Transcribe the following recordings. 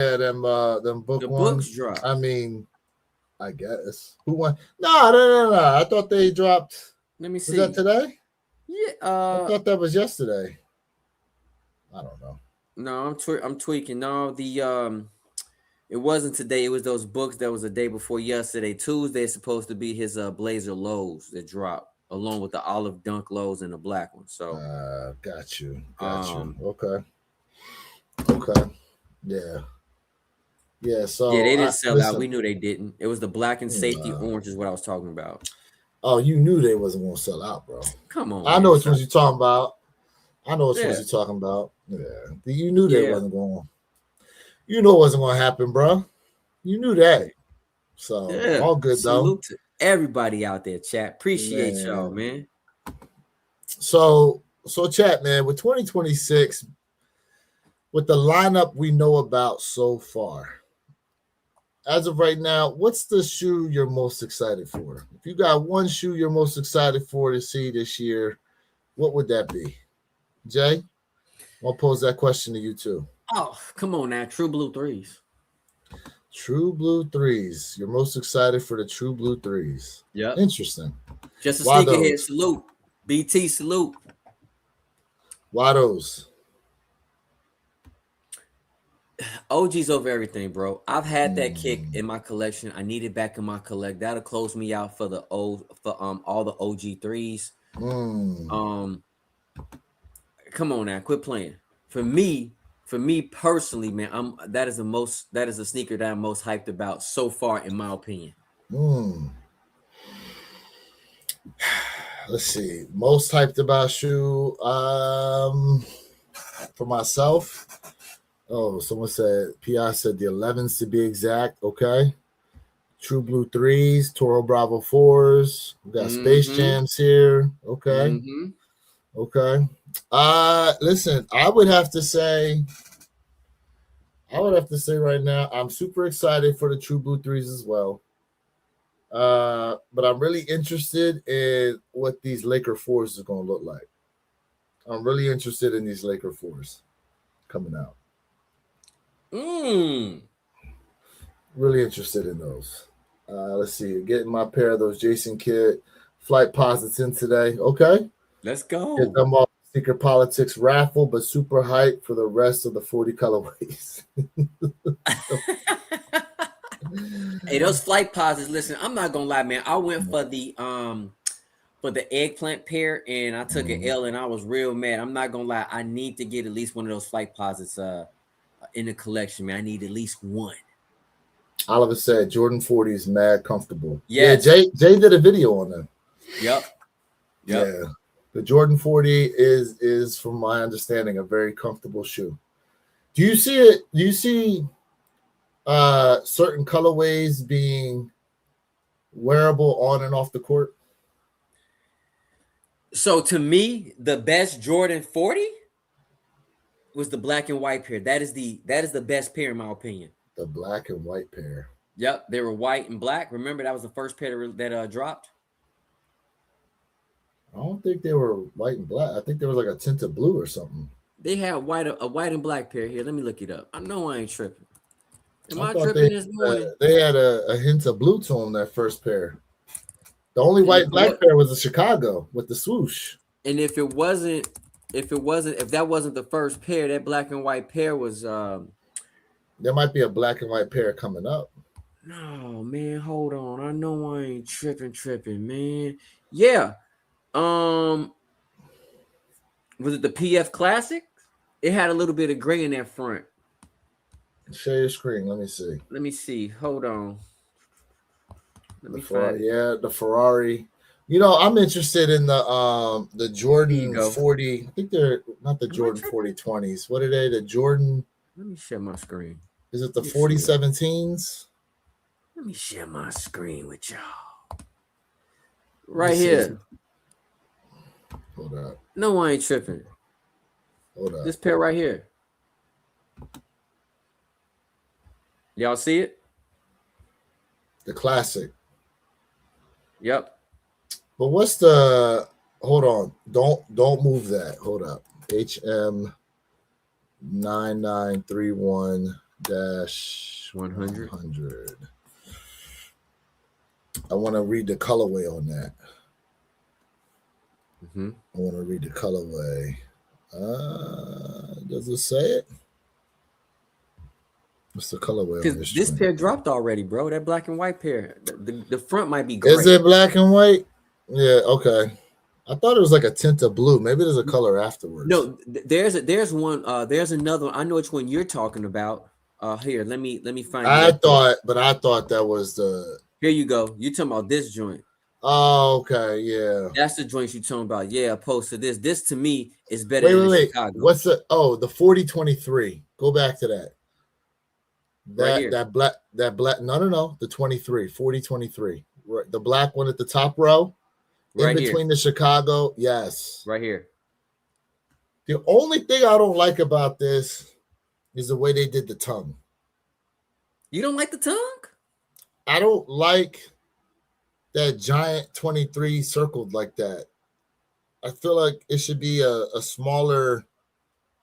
Yeah, them book The books ones. dropped. I mean, I guess who won? No. I thought they dropped. Let me Was that see. today? Yeah. I thought that was yesterday. I don't know. No, I'm tweaking. No, it wasn't today. It was those books that was the day before yesterday. Tuesday is supposed to be his Blazer lows that dropped along with the olive dunk lows and the black one. So, Got you. um, Okay. Okay. Yeah. Yeah. yeah, So they I didn't sell out. We listen. knew they didn't. It was the black and safety Uh, orange is what I was talking about. oh, you knew they wasn't gonna sell out, bro. Come on, I know man. which Stop. ones you're talking about. I know which ones Yeah, you're talking about. Yeah. You knew they yeah, wasn't going. You know it wasn't gonna happen, bro. You knew that. So yeah. all good though, Salute to everybody out there, chat. Appreciate y'all, man. man. So chat, man. With 2026, with the lineup we know about so far, as of right now, what's the shoe you're most excited for? If you got one shoe you're most excited for to see this year, what would that be? Jay, I'll pose that question to you too. Oh, come on now. True Blue threes. True Blue threes. You're most excited for the True Blue threes. Yep. Interesting. Just a Why sneakerhead those? salute. BT salute. Why those? OG's over everything, bro. I've had that kick Mm, in my collection. I need it back in my collect. That'll close me out for the old for all the OG threes. mm, Um, come on now, quit playing. For me personally, man, that is a sneaker that I'm most hyped about so far, in my opinion. mm. Let's see. Most hyped about shoe. For myself. Oh, someone said Pi said the 11s to be exact. Okay. True Blue threes, Toro Bravo fours. We got Space Mm-hmm. Jams here. Okay. Mm-hmm. Okay. Listen, I would have to say right now, I'm super excited for the True Blue threes as well. But I'm really interested in what these Laker fours is going to look like. I'm really interested in these Laker fours coming out. Mm. Really interested in those. Let's see, getting my pair of those Jason Kidd flight posits in today. Okay, Let's get go. them off Secret Politics raffle, but super hype for the rest of the 40 colorways. Hey, those flight posits. Listen, I'm not gonna lie, man. I went for the eggplant pair, and I took an Mhm. L, and I was real mad. I'm not gonna lie. I need to get at least one of those flight posits in the collection, man. I need at least one. Oliver said Jordan 40 is mad comfortable. Yeah, Yes. Jay did a video on them. Yep. Yep. Yeah, the Jordan 40 is from my understanding a very comfortable shoe. Do you see it? Do you see certain colorways being wearable on and off the court? So to me, the best Jordan 40 was the black and white pair. That is the best pair in my opinion. The black and white pair. Yep, they were white and black. Remember that was the first pair that dropped. I don't think they were white and black. I think there was like a tint of blue or something. They had white and black pair here. Let me look it up. I know I ain't tripping. Am I I thought tripping this morning? they had a hint of blue to them that first pair. The only And if white it black was, pair was the Chicago with the swoosh. and if that wasn't the first pair, that black and white pair was There might be a black and white pair coming up. no man, hold on. I know I ain't tripping, man. Yeah. Um was it the PF Classic? It had a little bit of gray in that front. Share your screen. Let me see. Let me see. Hold on. Let The me find Ferrari, it. yeah, the Ferrari. I'm interested in the Here you Jordan go. 40. I think they're not the Am I Jordan tripping? 4020s. What are they? The Jordan, Let me share my screen. is it the Let me see. 4017s? Let me share my screen with y'all. Let me Right see. here. Hold up. No, I ain't tripping. Hold up. This pair right here. Y'all see it? The classic. Yep. But what's the hold on. Don't move that. Hold up. HM 9931 dash 100. 100. I want to read the colorway on that. Mm-hmm. I want to read the colorway. Does it say it? What's the colorway on this This joint? pair dropped already, bro. That black and white pair. The front might be gray. Is it black and white? Yeah, okay. I thought it was like a tint of blue. Maybe there's a color afterwards. No, there's one. There's another one. I know which one you're talking about. Here, let me find. I thought that was the. Here you go. You talking about this joint? Oh, okay, yeah. That's the joint you talking about. Yeah, opposed to this. This to me is better than the Chicago. What's the? Oh, the 4023. Go back to that. That black. No. The 23. 4023. Right, the black one at the top row. Right in between here. The Chicago, yes. Right here. The only thing I don't like about this is the way they did the tongue. You don't like the tongue? I don't like that giant 23 circled like that. I feel like it should be a smaller.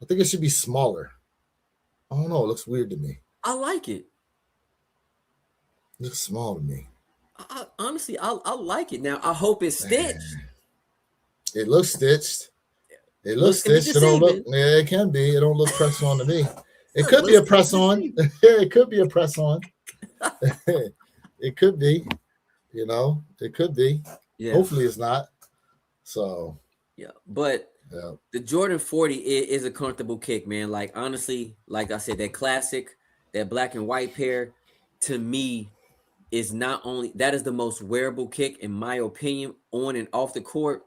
I think it should be smaller. I don't know. It looks weird to me. I like it. It looks small to me. Honestly, I like it. Now I hope it's stitched. It looks stitched. It looks stitched. It don't look. Yeah, it can be. It don't look press on to me. It could be a press on. It could be a press on. It could be. You know, it could be. Yeah. Hopefully, it's not. So. Yeah, but the Jordan 40 is a comfortable kick, man. Like honestly, like I said, that classic, that black and white pair, to me, is not only that is the most wearable kick in my opinion on and off the court.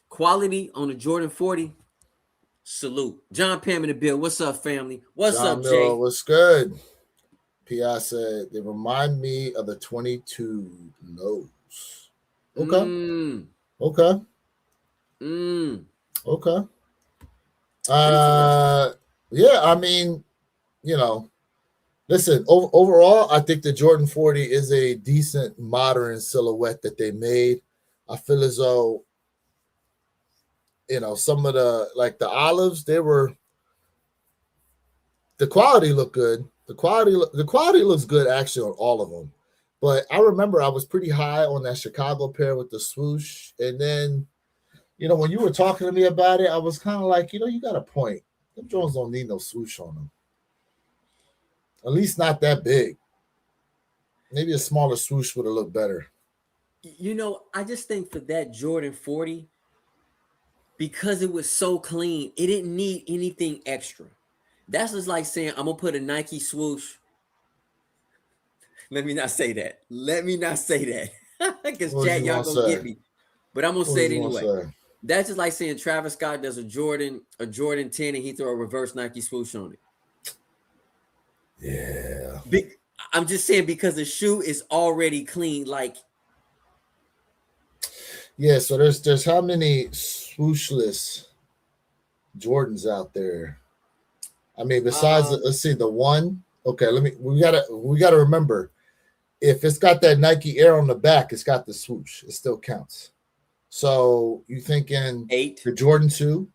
Quality on the Jordan 40. Salute. John Pam in the bill. What's up, family? What's up, Jay? What's good? P.I. said they remind me of the 22 lows. Okay. Okay. Okay. Yeah, I mean, you know, listen, overall, I think the Jordan 40 is a decent modern silhouette that they made. I feel as though, you know, some of the olives, the quality looked good. The quality looks good actually on all of them. But I remember I was pretty high on that Chicago pair with the swoosh. And then, you know, when you were talking to me about it, I was kind of like, you know, you got a point. Them Jones don't need no swoosh on them. At least not that big. Maybe a smaller swoosh would have looked better. You know, I just think for that Jordan 40, because it was so clean, it didn't need anything extra. That's just like saying, I'm going to put a Nike swoosh. Let me not say that. Because Jack, y'all going to get me. But I'm going to say it anyway. That's just like saying Travis Scott does a Jordan 10 and he throw a reverse Nike swoosh on it. Yeah. I'm just saying because the shoe is already clean. Like, yeah, so there's how many swooshless Jordans out there? I mean, besides let's see, the one. Okay, we gotta remember, if it's got that Nike Air on the back, it's got the swoosh. It still counts. So you thinking 8, the Jordan 2,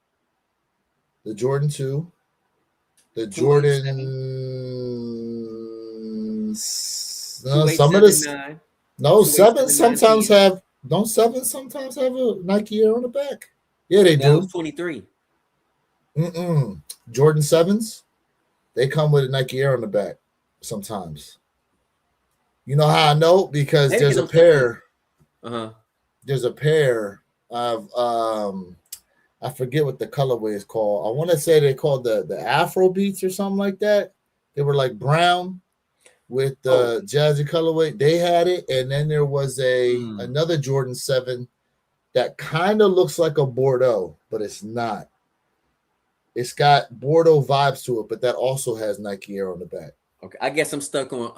the Jordan 2, the Jordan. Some of this. No, 7 sometimes have. Don't 7 sometimes have a Nike Air on the back? Yeah, they do. 23. Jordan 7s, they come with a Nike Air on the back sometimes. You know how I know? Because there's a pair. There's a pair of I forget what the colorway is called. I want to say they called the Afro Beats or something like that. They were like brown with the jazzy colorway. They had it, and then there was another Jordan 7 that kind of looks like a Bordeaux, but it's not. It's got Bordeaux vibes to it, but that also has Nike Air on the back. Okay, I guess I'm stuck on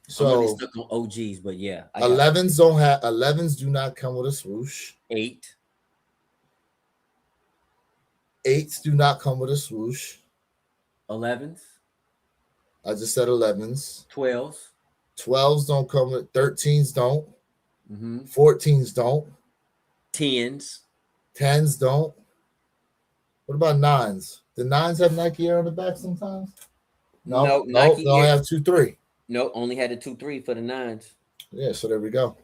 so I'm really stuck on OGs, but yeah. 11s do not come with a swoosh. 8. 8s do not come with a swoosh. 11s. I just said 11s. 12s. 12s don't come with. 13s don't. 14s don't. 10s. 10s don't. What about 9s? The 9s have Nike Air on the back sometimes? No, No, no, Nike they only Air. have 2-3. No, only had the 2-3 for the nines. Yeah, so there we go.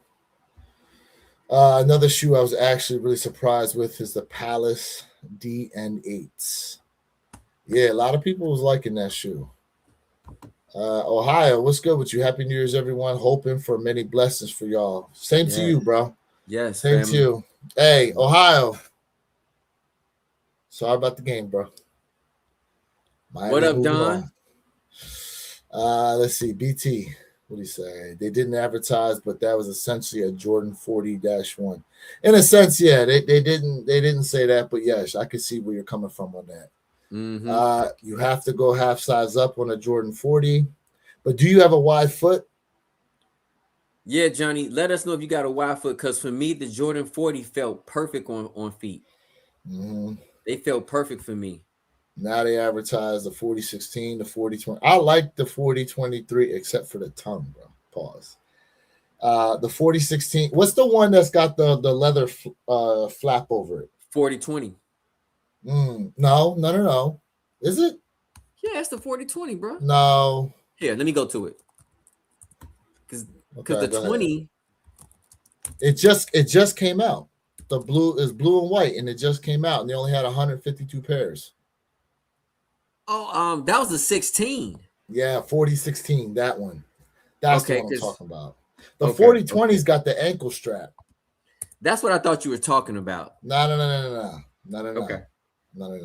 Another shoe I was actually really surprised with is the Palace DN8s. Yeah, a lot of people was liking that shoe. Ohio, what's good with you? Happy New Year's, everyone. Hoping for many blessings for y'all. Same to you, Yes. bro. Yes, Same to family. you. Hey, Ohio. Sorry about the game, bro. What Miami's up, moving Don? on. Let's see. BT. What do you say? They didn't advertise, but that was essentially a Jordan 40-1. In a sense, yeah, they didn't say that, but yes, I can see where you're coming from on that. Mm-hmm. You have to go half size up on a Jordan 40. But do you have a wide foot? Yeah, Johnny, let us know if you got a wide foot, because for me, the Jordan 40 felt perfect on feet. Mm-hmm. They felt perfect for me. Now they advertise the 40-16, the 40-20. I like the 40-23, except for the tongue, bro. Pause. The 40-16. What's the one that's got the leather flap over it? 40-20. No. Is it? Yeah, it's the 40-20, bro. No. Here, let me go to it. Because Okay, the go 20. ahead. It just came out. The blue is blue and white, and it just came out, and they only had 152 pairs. Oh, that was the 16. Yeah, 40-16, that one. That's the Okay, one I'm talking about. The okay, 40-20's got the ankle strap. that's what I thought you were talking about. No. Okay. No.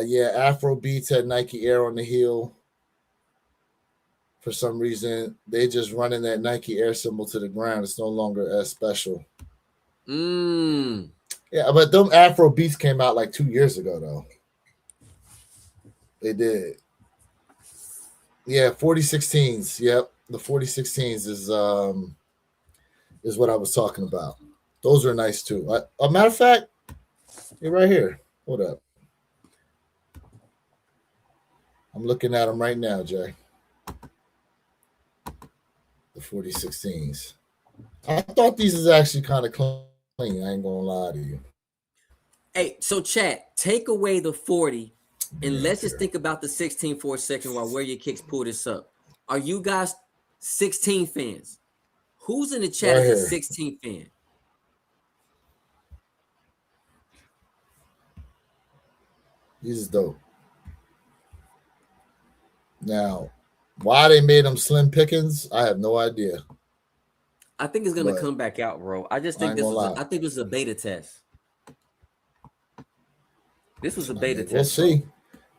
Yeah, Afro Beats had Nike Air on the heel. For some reason, they just running that Nike Air symbol to the ground. It's no longer as special. Yeah, but them Afro Beats came out like 2 years ago, though. They did. Yeah, 40-16s. Yep, the 40-16s is what I was talking about. Those are nice too. A matter of fact, you're right here. Hold up. I'm looking at them right now, Jay. The 40-16s. I thought these is actually kind of clean. I ain't gonna lie to you. Hey, so chat, take away the 40 and let's just think about the 16 for a second while Wear Your Kicks pull this up. Are you guys 16 fans? Who's in the chat Right as a here. 16 fan? These is dope. Now, why they made them slim pickings, I have no idea. I think it's gonna come back out, bro. I just think this was I think this was a beta test. This was a beta test. We'll see.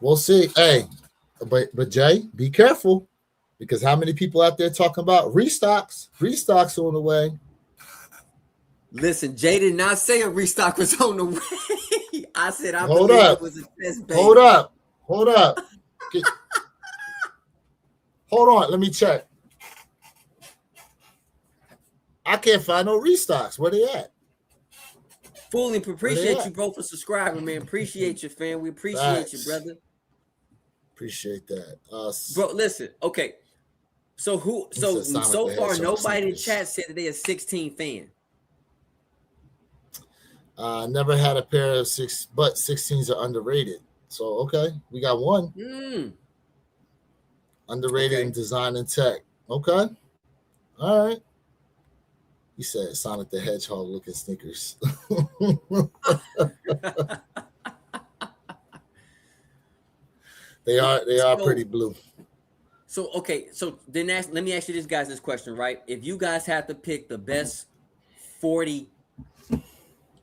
We'll see. Hey, but Jay, be careful, because how many people out there talking about restocks? Restocks on the way. Listen, Jay did not say a restock was on the way. I said I Hold believe up. it was a test beta. Hold up. Hold on. Let me check. I can't find no restocks. Where they at? Fooling, appreciate you, bro, for subscribing, man. Appreciate you, fam. We appreciate you, brother. Appreciate that. Bro, listen. Okay. So so far, nobody in the chat said that they a 16 fan. Never had a pair of 16s are underrated. So okay, we got one. Underrated in design and tech. Okay. All right. He said Sonic the Hedgehog looking sneakers. They are pretty blue. So okay, so then let me ask you this question, right? If you guys had to pick the best 40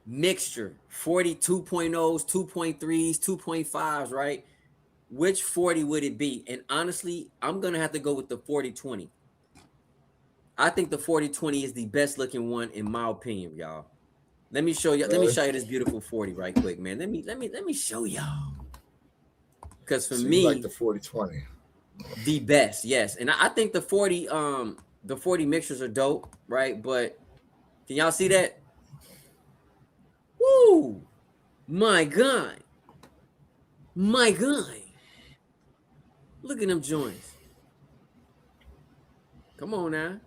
mixture, 40 2.0s, 2.3s, 2.5s, right? Which 40 would it be? And honestly, I'm gonna have to go with the 40-20. I think the 40-20 is the best looking one in my opinion, y'all. Let me show you. Really? Let me show you this beautiful 40 right quick, man. Let me show y'all. Because for me, like the 40-20, the best, yes. And I think the 40 mixtures are dope, right? But can y'all see that? Woo! My God. Look at them joints. Come on now.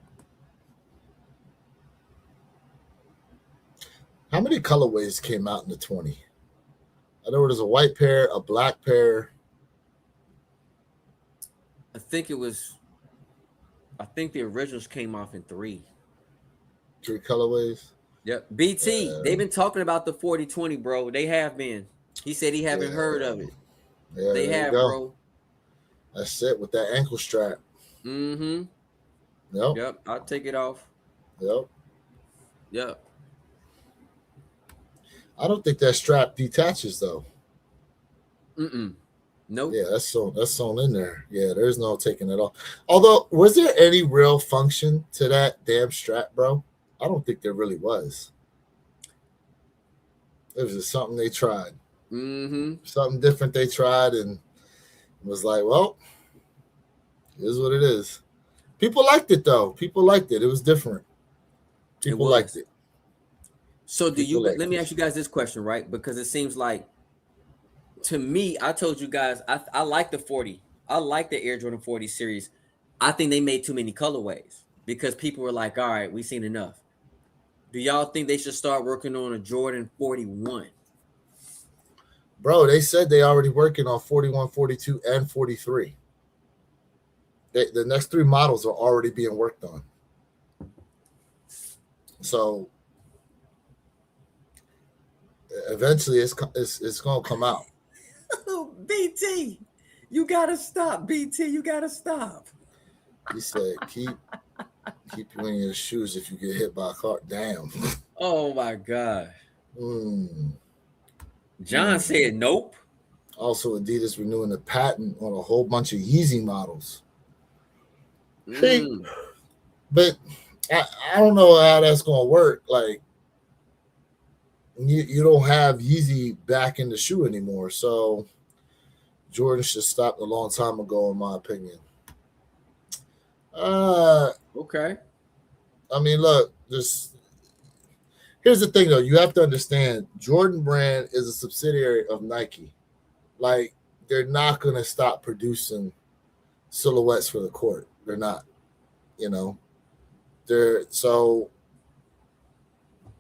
How many colorways came out in the 20? I know there's a white pair, a black pair. I think the originals came off in 3. 3 colorways. Yep. BT, they've been talking about the 4020, bro. They have been. He said he haven't heard of it. Yeah, They there you have, go. bro. That's it with that ankle strap. Mm-hmm. Yep. Yep. I'll take it off. Yep. Yep. I don't think that strap detaches though. Nope. Yeah, that's sewn in there. Yeah, there's no taking it off. Although, was there any real function to that damn strap, bro? I don't think there really was. It was just something they tried. Something different they tried, and was like, well, here's what it is. People liked it though. People liked it. It was different. People liked it. So let me ask you guys this question, right? Because it seems like, to me, I told you guys, I like the 40. I like the Air Jordan 40 series. I think they made too many colorways because people were like, all right, we've seen enough. Do y'all think they should start working on a Jordan 41? Bro, they said they already working on 41, 42, and 43. The next 3 models are already being worked on. So eventually it's going to come out. BT, you got to stop. BT, you got to stop. He said, keep you in your shoes if you get hit by a car. Damn. Oh, my God. John said nope. Also, Adidas renewing the patent on a whole bunch of Yeezy models. But I don't know how that's going to work. Like, you don't have Yeezy back in the shoe anymore. So Jordan should stop a long time ago, in my opinion. Okay. I mean, look, here's the thing, though. You have to understand, Jordan Brand is a subsidiary of Nike. Like, they're not going to stop producing silhouettes for the court. They're not, so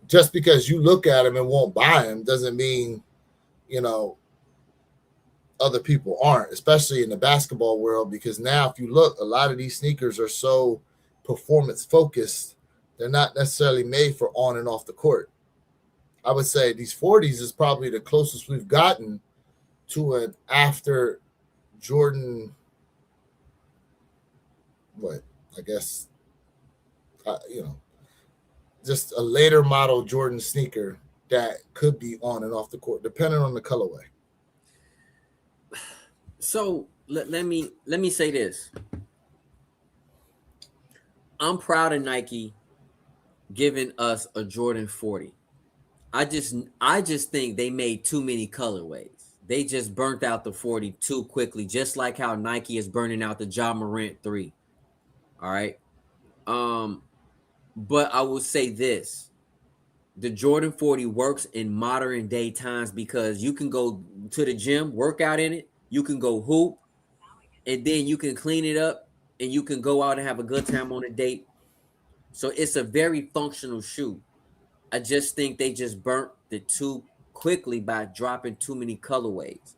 just because you look at them and won't buy them doesn't mean, other people aren't, especially in the basketball world, because now if you look, a lot of these sneakers are so performance focused, they're not necessarily made for on and off the court. I would say these 40s is probably the closest we've gotten to an after Jordan, just a later model Jordan sneaker that could be on and off the court, depending on the colorway. So let me say this. I'm proud of Nike giving us a Jordan 40. I just think they made too many colorways. They just burnt out the 40 too quickly, just like how Nike is burning out the Ja Morant 3. All right. But I will say this. The Jordan 40 works in modern day times because you can go to the gym, work out in it, you can go hoop, and then you can clean it up and you can go out and have a good time on a date. So it's a very functional shoe. I just think they just burnt it too quickly by dropping too many colorways.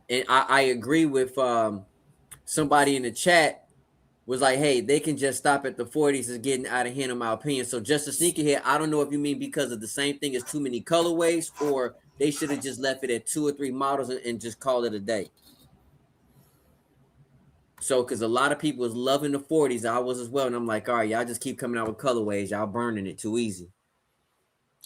And I agree with somebody in the chat was like, hey, they can just stop at the 40s. Is getting out of hand, in my opinion. So just a sneakerhead, I don't know if you mean because of the same thing as too many colorways, or they should have just left it at 2 or 3 models and just called it a day. So, because a lot of people was loving the 40s, I was as well. And I'm like, all right, y'all just keep coming out with colorways. Y'all burning it too easy.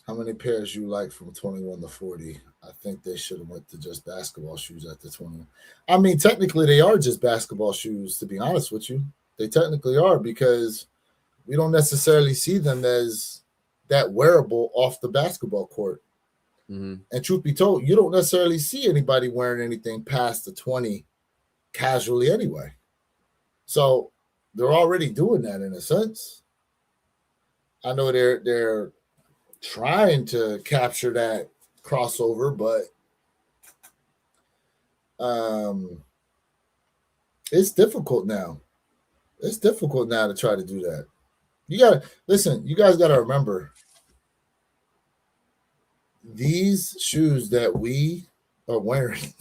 How many pairs you like from 21 to 40? I think they should have went to just basketball shoes at the 21. I mean, technically, they are just basketball shoes, to be honest with you. They technically are, because we don't necessarily see them as that wearable off the basketball court. Mm-hmm. And truth be told, you don't necessarily see anybody wearing anything past the 20 casually anyway. So they're already doing that in a sense. I know they're trying to capture that crossover, but it's difficult now. It's difficult now to try to do that. You guys gotta remember, these shoes that we are wearing,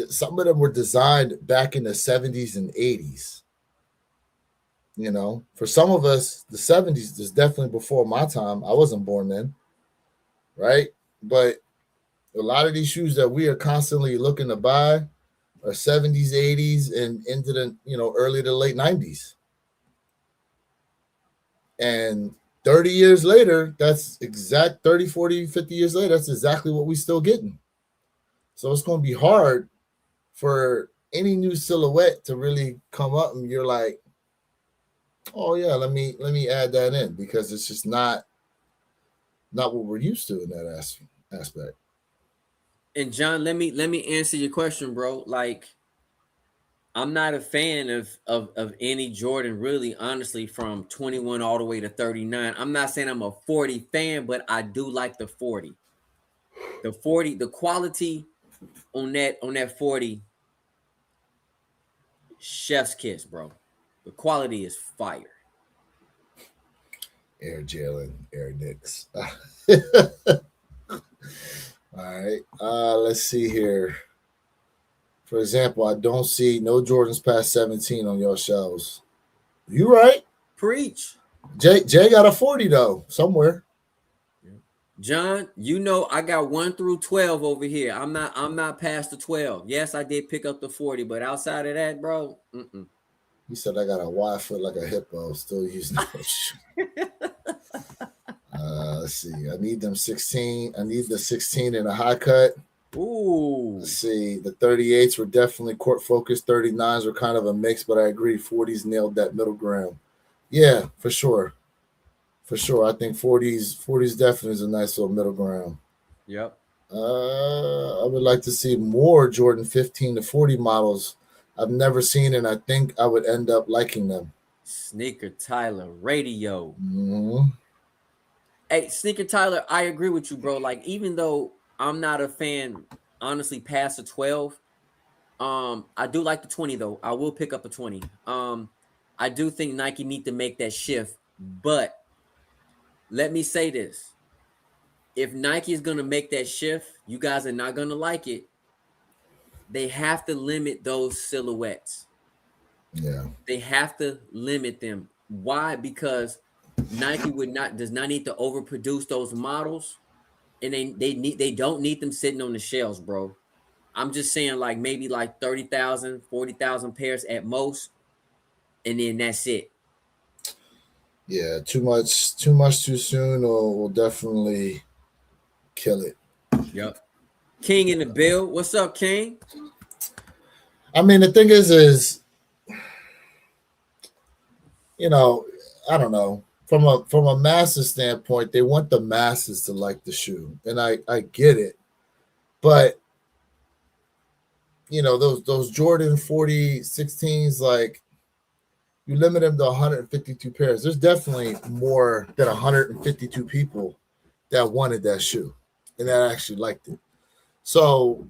some of them were designed back in the 70s and 80s. You know, for some of us, the 70s is definitely before my time. I wasn't born then, right? But a lot of these shoes that we are constantly looking to buy are 70s, 80s, and into the early to late 90s. And 30 years later, that's exact 30, 40, 50 years later, that's exactly what we still getting. So it's going to be hard for any new silhouette to really come up and you're like, oh yeah, let me add that in, because it's just not what we're used to in that aspect. And John, let me answer your question, bro. Like, I'm not a fan of any Jordan, really, honestly, from 21 all the way to 39. I'm not saying I'm a 40 fan, but I do like the 40. The 40, the quality on that 40, chef's kiss, bro. The quality is fire. Air Jalen, Air Knicks. All right. Let's see here. For example, I don't see no Jordans past 17 on your shelves. You right. Preach. Jay got a 40 though, somewhere. John, I got 1 through 12 over here. I'm not past the 12. Yes, I did pick up the 40, but outside of that, bro, He said I got a wide foot like a hippo, still using those. Let's see. I need them 16. I need the 16 in a high cut. Ooh. Let's see. The 38s were definitely court focused. 39s were kind of a mix, but I agree. 40s nailed that middle ground. Yeah, for sure. For sure. I think 40s definitely is a nice little middle ground. Yep. I would like to see more Jordan 15 to 40 models I've never seen, and I think I would end up liking them. Sneaker Tyler Radio. Mm-hmm. Hey, Sneaker Tyler, I agree with you, bro. Like, even though I'm not a fan, honestly, past the 12, I do like the 20 though. I will pick up a 20. I do think Nike need to make that shift, but let me say this. If Nike is going to make that shift, you guys are not going to like it. They have to limit those silhouettes. Yeah. They have to limit them. Why? Because Nike does not need to overproduce those models, and they don't need them sitting on the shelves, bro. I'm just saying, like, maybe like 30,000, 40,000 pairs at most, and then that's it. Yeah, too much too soon will definitely kill it. Yep. King in the bill. What's up, King? I mean, the thing is, I don't know. From a masses standpoint, they want the masses to like the shoe, and I get it, but those Jordan 40 16s, like, you limit them to 152 pairs. There's definitely more than 152 people that wanted that shoe and that actually liked it. So,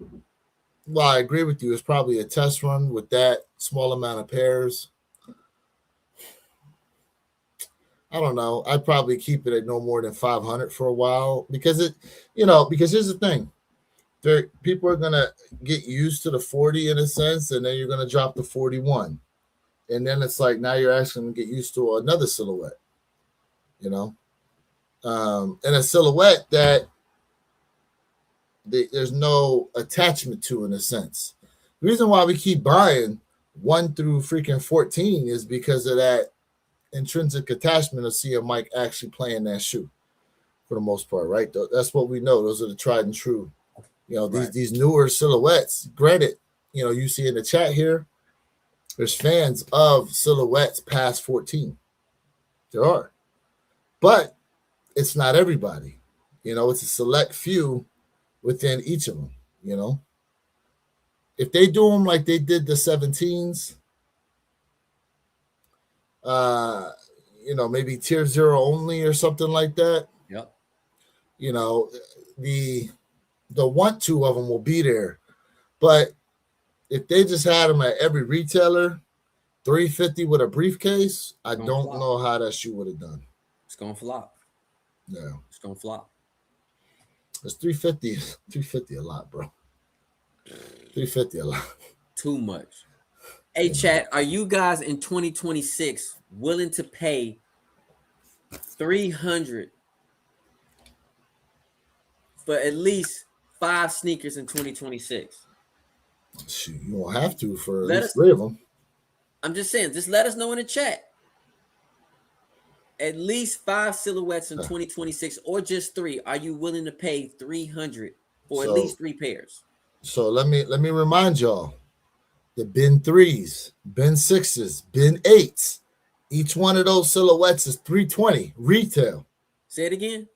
while I agree with you, it's probably a test run with that small amount of pairs. I don't know. I'd probably keep it at no more than 500 for a while, because because here's the thing. People are going to get used to the 40 in a sense, and then you're going to drop the 41. And then it's like, now you're actually going to get used to another silhouette, and a silhouette that there's no attachment to, in a sense. The reason why we keep buying 1 through freaking 14 is because of that intrinsic attachment of seeing Mike actually playing that shoe, for the most part, right? That's what we know. Those are the tried and true. Right. These newer silhouettes. Granted, you see in the chat here, there's fans of silhouettes past 14. There are, but it's not everybody. It's a select few within each of them. If they do them like they did the 17s, maybe tier 0 only or something like that. Yep. The want to of them will be there, but if they just had them at every retailer, $350 with a briefcase, I don't know how that shoe would have done. It's gonna flop. Yeah, it's gonna flop. It's $350 a lot, bro. $350 a lot. Too much. Hey, chat, are you guys in 2026 willing to pay 300 for at least 5 sneakers in 2026? Shoot, you won't have to for at Let least us. 3 of them. I'm just saying, just let us know in the chat. At least 5 silhouettes in 2026, or just 3. Are you willing to pay 300 for at least 3 pairs? So let me remind y'all. The bin 3s, bin 6s, bin 8s. Each one of those silhouettes is $320 retail. Say it again.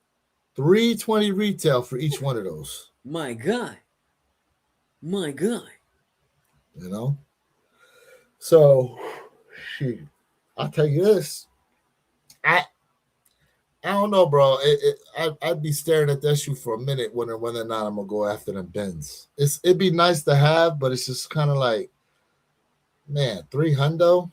$320 retail for each one of those. My God. My God. You know? So, shoot. I'll tell you this. I don't know, bro. I'd be staring at that shoe for a minute wondering whether or not I'm going to go after them bins. It'd be nice to have, but it's just kind of like, man, $300?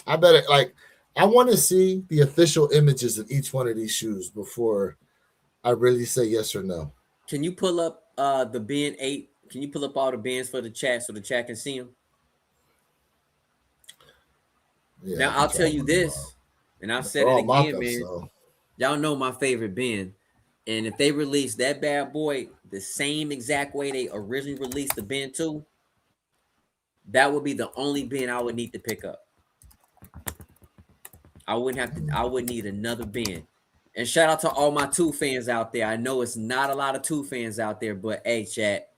I bet it, like, I want to see the official images of each one of these shoes before I really say yes or no. Can you pull up the bin 8? Can you pull up all the bins for the chat so the chat can see them? Yeah, now I'll tell you this, and I've said it again, man. So. Y'all know my favorite bin. And if they release that bad boy the same exact way they originally released the bin 2, that would be the only bin I would need to pick up. I wouldn't need another bin. And shout out to all my 2 fans out there. I know it's not a lot of 2 fans out there, but hey, chat.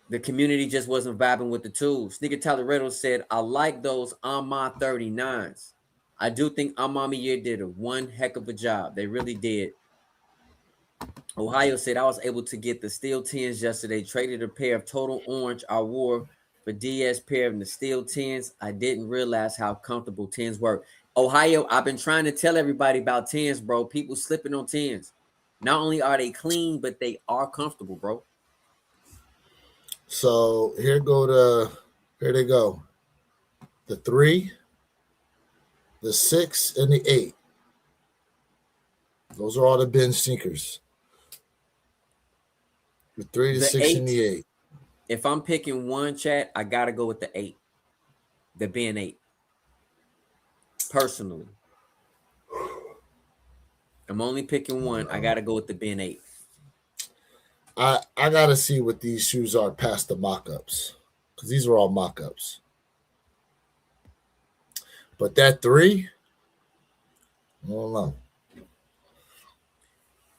The community just wasn't vibing with the 2s. Sneaker Toledo said, I like those Ama 39s. I do think Amamiya did one heck of a job. They really did. Ohio said, I was able to get the steel 10s yesterday. Traded a pair of total orange I wore for DS pair of the steel 10s. I didn't realize how comfortable 10s were. Ohio, I've been trying to tell everybody about 10s, bro. People slipping on 10s. Not only are they clean, but they are comfortable, bro. So here they go. The 3, the 6, and the 8. Those are all the bin sneakers. The 3, the 6, 8, and the 8. If I'm picking one, chat, I gotta go with the 8. The bin 8. Personally. I'm only picking one. I gotta go with the bin 8. I gotta see what these shoes are past the mock-ups, because these are all mock-ups. But that 3, I don't know.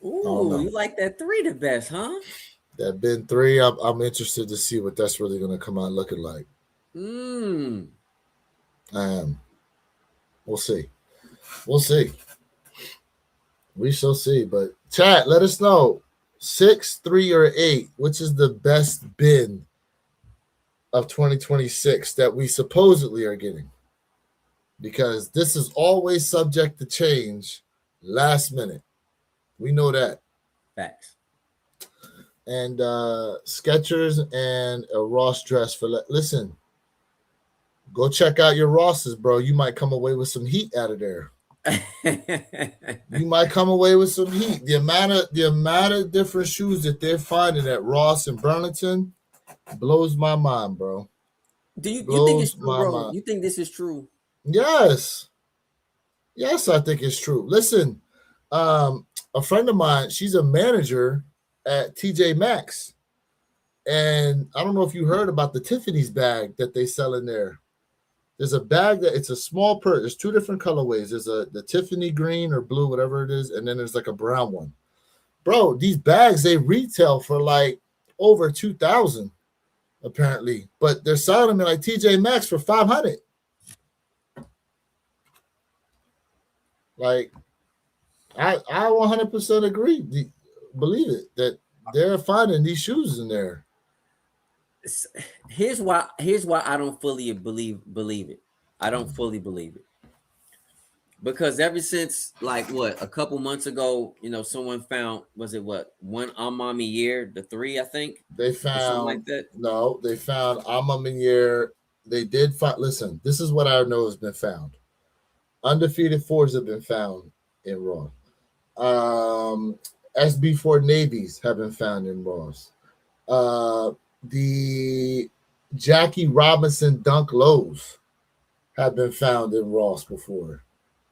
Ooh, you like that 3 the best, huh? That bin 3, I'm interested to see what that's really gonna come out looking like. We'll see. We shall see. But chat, let us know. 6, 3, or 8, which is the best bin of 2026 that we supposedly are getting? Because this is always subject to change last minute. We know that. Facts. And Skechers and a Ross dress for listen. Go check out your Rosses, bro. You might come away with some heat out of there. You might come away with some heat. The amount of different shoes that they're finding at Ross and Burlington blows my mind, bro. Do you think it's true, bro? You think this is true? Yes, I think it's true. Listen, a friend of mine, she's a manager at TJ Maxx, and I don't know if you heard about the Tiffany's bag that they sell in there. There's a bag that it's a small purse. There's 2 different colorways. There's the Tiffany green or blue, whatever it is, and then there's like a brown one. Bro, these bags, they retail for like over $2,000 apparently, but they're selling them in like TJ Maxx for $500. Like, I 100% agree. Believe it, that they're finding these shoes in there. Here's why I don't fully believe it. I don't fully believe it. Because ever since like a couple months ago, someone found, was it one Amamiya, the 3, I think? They found something like that. No, they found Amamiya. They did find, listen, this is what I know has been found. Undefeated 4s have been found. in Raw. SB4 navies have been found in Raws. The Jackie Robinson dunk lows have been found in Ross before.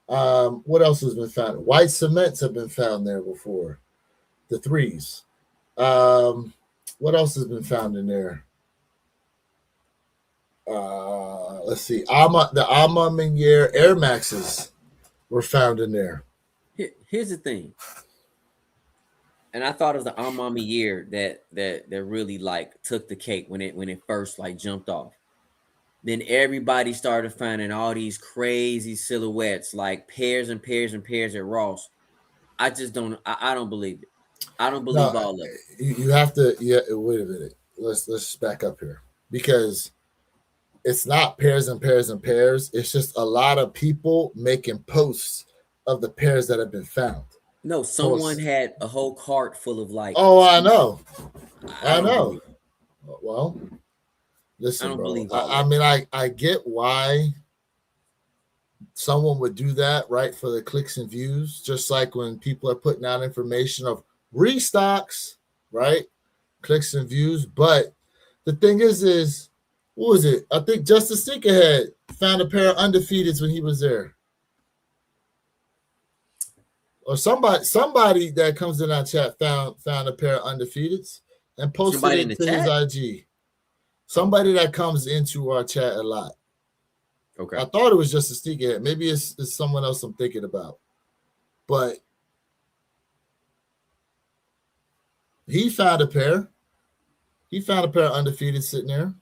What else has been found? White cements have been found there before. The threes. What else has been found in there? Let's see. The Alma Meniere Air Maxes were found in there. Here's the thing. And I thought it was the Alma year that really like took the cake when it first like jumped off. Then everybody started finding all these crazy silhouettes, like pairs and pairs and pairs at Ross. I just don't. I don't believe it. I don't believe all of it. You have to. Yeah. Wait a minute. Let's back up here, because it's not pairs and pairs and pairs. It's just a lot of people making posts of the pairs that have been found. No, someone had a whole cart full of like. Oh, I know. I know. Well, listen, I don't bro. believe I mean, I get why someone would do that, right? For the clicks and views, just like when people are putting out information of restocks, right? Clicks and views. But the thing is what was it? I think Justice Sneakerhead found a pair of undefeateds when he was there. Or somebody that comes in our chat found a pair of undefeateds and posted it to his IG. Somebody that comes into our chat a lot. Okay. I thought it was just a sneakerhead. Maybe it's someone else I'm thinking about. But he found a pair. He found a pair of undefeated sitting there.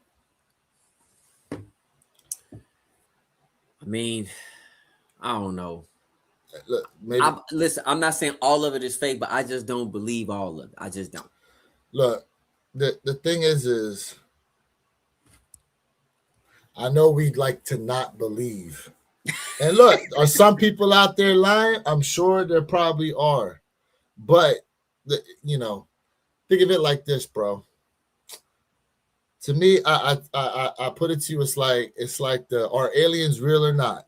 I mean, I don't know. Look, maybe, listen, I'm not saying all of it is fake, but I just don't believe all of it. I just don't. Look, the thing is I know we'd like to not believe. And look, are some people out there lying? I'm sure there probably are. But, think of it like this, bro. To me, I put it to you, it's like are aliens real or not?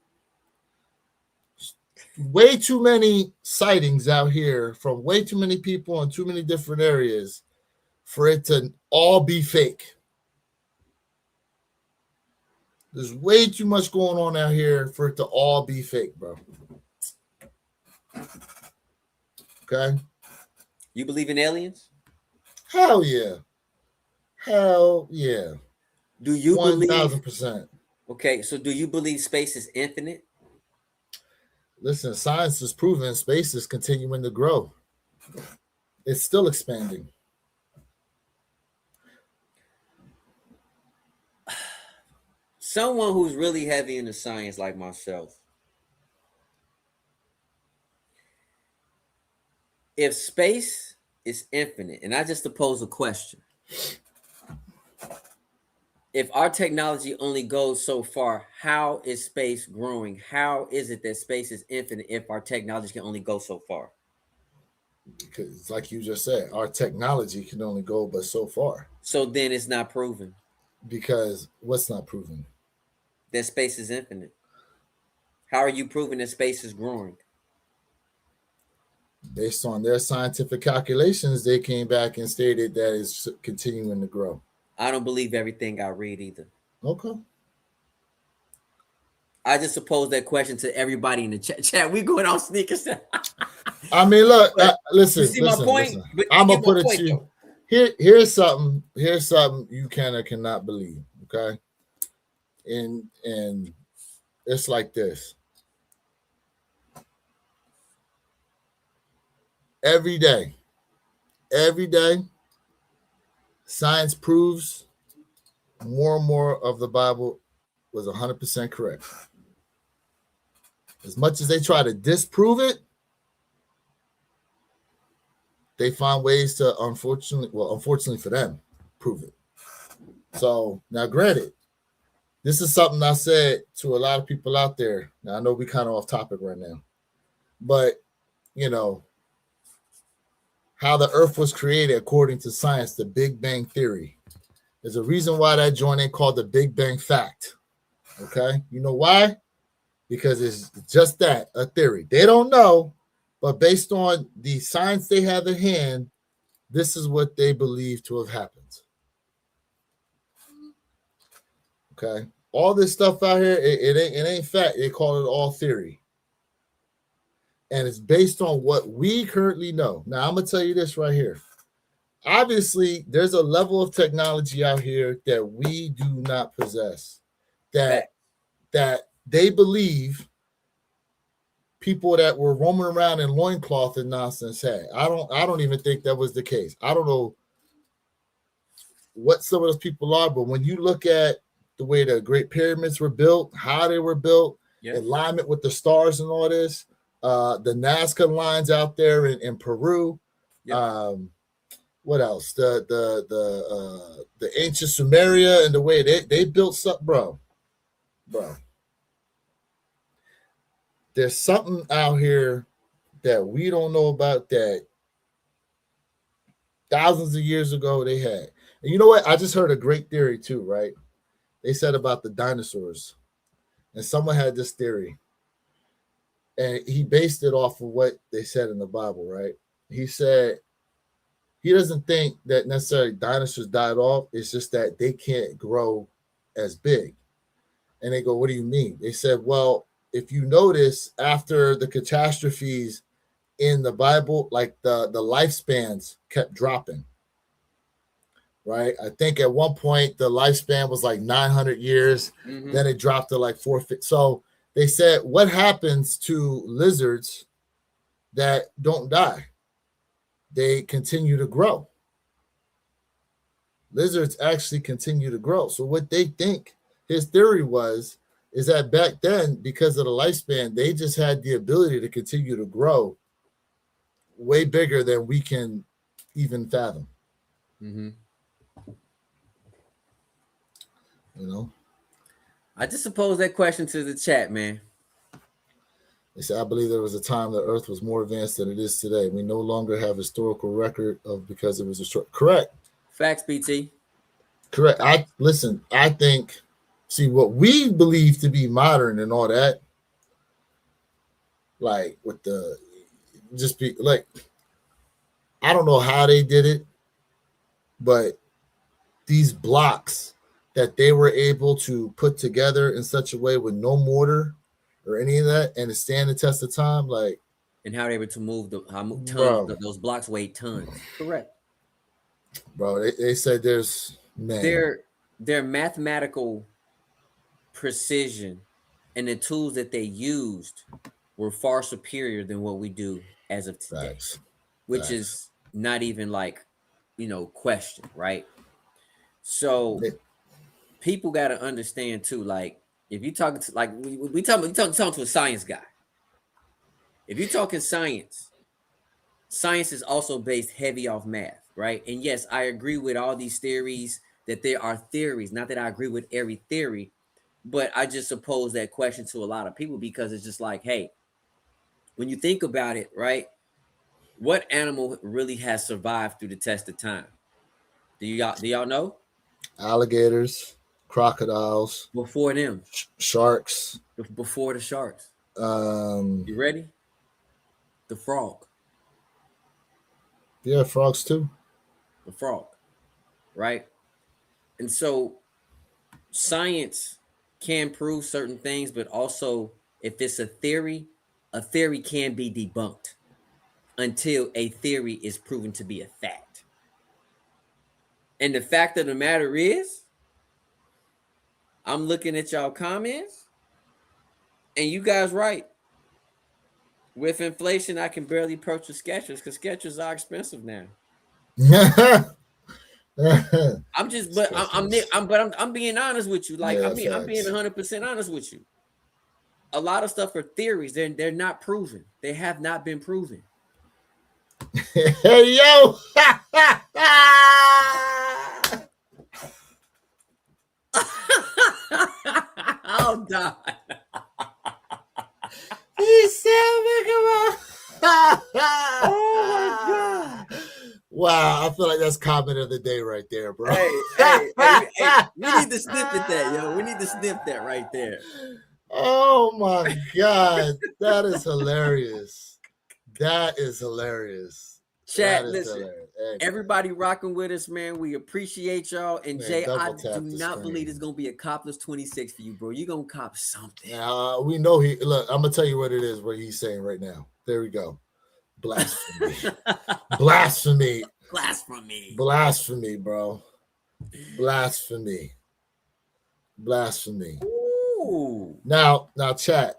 Way too many sightings out here from way too many people in too many different areas for it to all be fake. There's way too much going on out here for it to all be fake, bro. Okay? You believe in aliens? Hell yeah. Hell yeah. Do you 1,000%. Okay, so do you believe space is infinite? Listen, science is proven space is continuing to grow. It's still expanding. Someone who's really heavy into science like myself, if space is infinite, and I just pose a question, if our technology only goes so far, how is space growing? How is it that space is infinite if our technology can only go so far? Because like you just said, our technology can only go but so far. So then it's not proven. Because what's not proven? That space is infinite. How are you proving that space is growing? Based on their scientific calculations, they came back and stated that it's continuing to grow. I don't believe everything I read either. Okay. I just posed that question to everybody in the chat. We going on sneakers. I mean, look, listen. You see my point? I'm gonna put it to you. Here's something you can or cannot believe. Okay. And it's like this. Every day, science proves more and more of the Bible was 100% correct. As much as they try to disprove it, they find ways to, unfortunately for them, prove it. So now, granted, this is something I said to a lot of people out there. Now, I know we kind of off topic right now, but how the earth was created according to science, the Big Bang Theory. There's a reason why that joint ain't called the Big Bang Fact. Okay? You know why? Because it's just that, a theory. They don't know, But based on the science they have in hand, this is what they believe to have happened. Okay. All this stuff out here, it ain't fact. They call it all theory. And it's based on what we currently know. Now, I'm going to tell you this right here. Obviously, there's a level of technology out here that we do not possess, that they believe people that were roaming around in loincloth and nonsense had. I don't even think that was the case. I don't know what some of those people are, but when you look at the way the Great Pyramids were built, how they were built, alignment with the stars and all this, the Nazca lines out there in Peru, what else? The ancient Sumeria and the way they built something, bro. There's something out here that we don't know about that thousands of years ago they had. And you know what? I just heard a great theory too, right? They said about the dinosaurs. And someone had this theory. And he based it off of what they said in the Bible, right? He said he doesn't think that necessarily dinosaurs died off. It's just that they can't grow as big. And they go, what do you mean? They said, well, if you notice, after the catastrophes in the Bible, like the lifespans kept dropping, right? I think at one point the lifespan was like 900 years. Mm-hmm. Then it dropped to like 450. So they said, what happens to lizards that don't die? They continue to grow. Lizards actually continue to grow. So what they think his theory is that back then, because of the lifespan, they just had the ability to continue to grow way bigger than we can even fathom. Mm-hmm. You know? I just suppose that question to the chat, man. They said, I believe there was a time the Earth was more advanced than it is today. We no longer have historical record of because it was destroyed. Correct. Facts, BT. Correct. I think, see, what we believe to be modern and all that, like with the, just be like, I don't know how they did it, but these blocks that they were able to put together in such a way with no mortar or any of that, and to stand the test of time, like, and how they were to move tons, those blocks weighed tons. Correct, bro. They said there's their mathematical precision and the tools that they used were far superior than what we do as of today. Which is not even like, question, right? So people got to understand too, like, if you talking to, like, we talking to a science guy. If you're talking science is also based heavy off math, right? And yes, I agree with all these theories, that there are theories. Not that I agree with every theory, but I just suppose that question to a lot of people, because it's just like, hey, when you think about it, right? What animal really has survived through the test of time? Do y'all know? Alligators, crocodiles. Before them. Sharks. Before the sharks. You ready? The frog. Yeah, frogs too. The frog, right? And so science can prove certain things, but also if it's a theory can be debunked until a theory is proven to be a fact. And the fact of the matter is, I'm looking at y'all comments, and you guys right. With inflation, I can barely purchase Skechers because Skechers are expensive now. I'm being honest with you. Like, yeah, I'm being 100% honest with you. A lot of stuff are theories. They're not proven. They have not been proven. Hey, yo. Oh, God. He said, oh, my God. Wow, I feel like that's comment of the day right there, bro. Hey, we need to snippet that, yo. We need to snip that right there. Oh, my God. That is hilarious. That is hilarious. Chat, That is listen. hilarious. Hey, Everybody rocking with us, man. We appreciate y'all. And man, Jay, I double tap do the not screen. believe it's gonna be a copless 26 for you, bro. You're gonna cop something. We know he look. I'm gonna tell you what it is. What he's saying right now. There we go. Blasphemy. Blasphemy. Blasphemy. Blasphemy, bro. Blasphemy. Blasphemy. Ooh. Now, chat.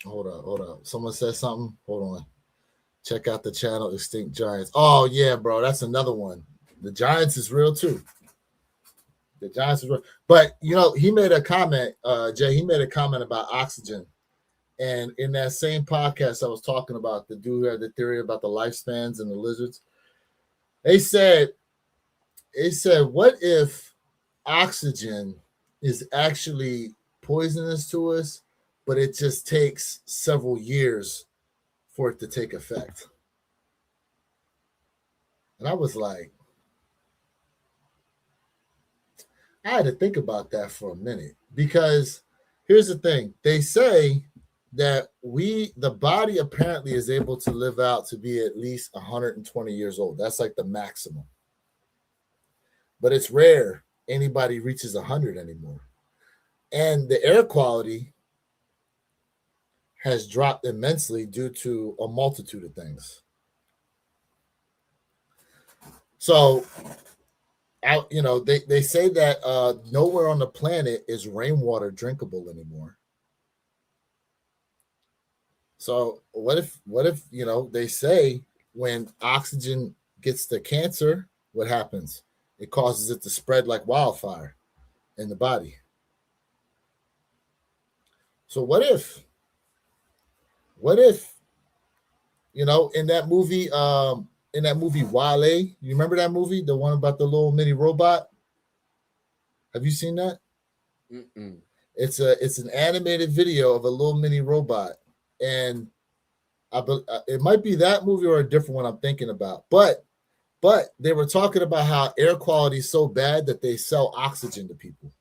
Hold up. Someone said something. Hold on. Check out the channel, Extinct Giants. Oh yeah, bro. That's another one. The Giants is real too. The Giants is real. But you know, he made a comment, Jay. He made a comment about oxygen. And in that same podcast, I was talking about the dude who had the theory about the lifespans and the lizards. They said, what if oxygen is actually poisonous to us, but it just takes several years for it to take effect? And I was like, I had to think about that for a minute, because here's the thing. They say that the body apparently is able to live out to be at least 120 years old. That's like the maximum. But it's rare anybody reaches 100 anymore. And the air quality has dropped immensely due to a multitude of things. So, they say that nowhere on the planet is rainwater drinkable anymore. So what if they say when oxygen gets the cancer, what happens? It causes it to spread like wildfire in the body. So what if in that movie Wale, you remember that movie, the one about the little mini robot? Have you seen that? Mm-mm. It's an animated video of a little mini robot, and it might be that movie or a different one I'm thinking about. But they were talking about how air quality is so bad that they sell oxygen to people.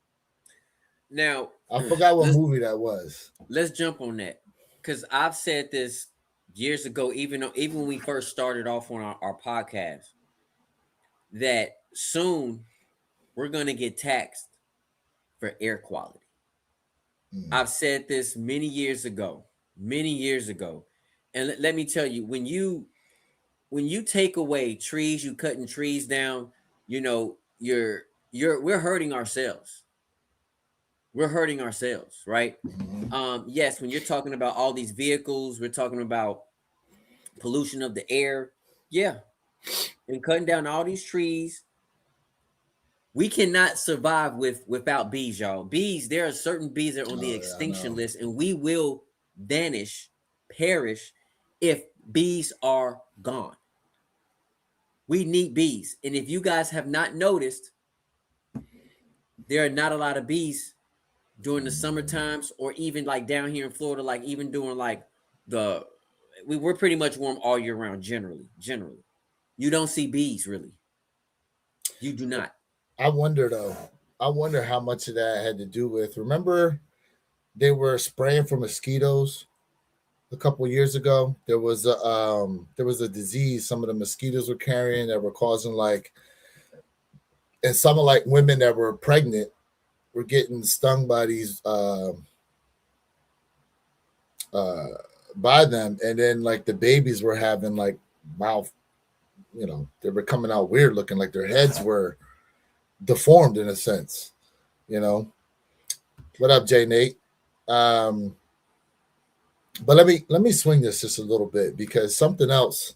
Now, I forgot what movie that was. Let's jump on that, because I've said this years ago, even when we first started off on our podcast, that soon we're going to get taxed for air quality. I've said this many years ago, and let me tell you, when you take away trees, you cutting trees down, we're hurting ourselves. We're hurting ourselves, right? Yes, when you're talking about all these vehicles, we're talking about pollution of the air. Yeah. And cutting down all these trees. We cannot survive without bees, y'all. Bees, there are certain bees that are on the extinction list, and we will perish if bees are gone. We need bees. And if you guys have not noticed, there are not a lot of bees during the summer times, or even like down here in Florida, like even during like we're pretty much warm all year round. Generally, you don't see bees really. You do not. I wonder how much of that had to do with. Remember, they were spraying for mosquitoes a couple of years ago. There was a disease some of the mosquitoes were carrying that were causing and some of women that were pregnant were getting stung by these by them, and then the babies were having mouth, they were coming out weird looking, like their heads were deformed in a sense. What up, Jay Nate? But let me swing this just a little bit, because something else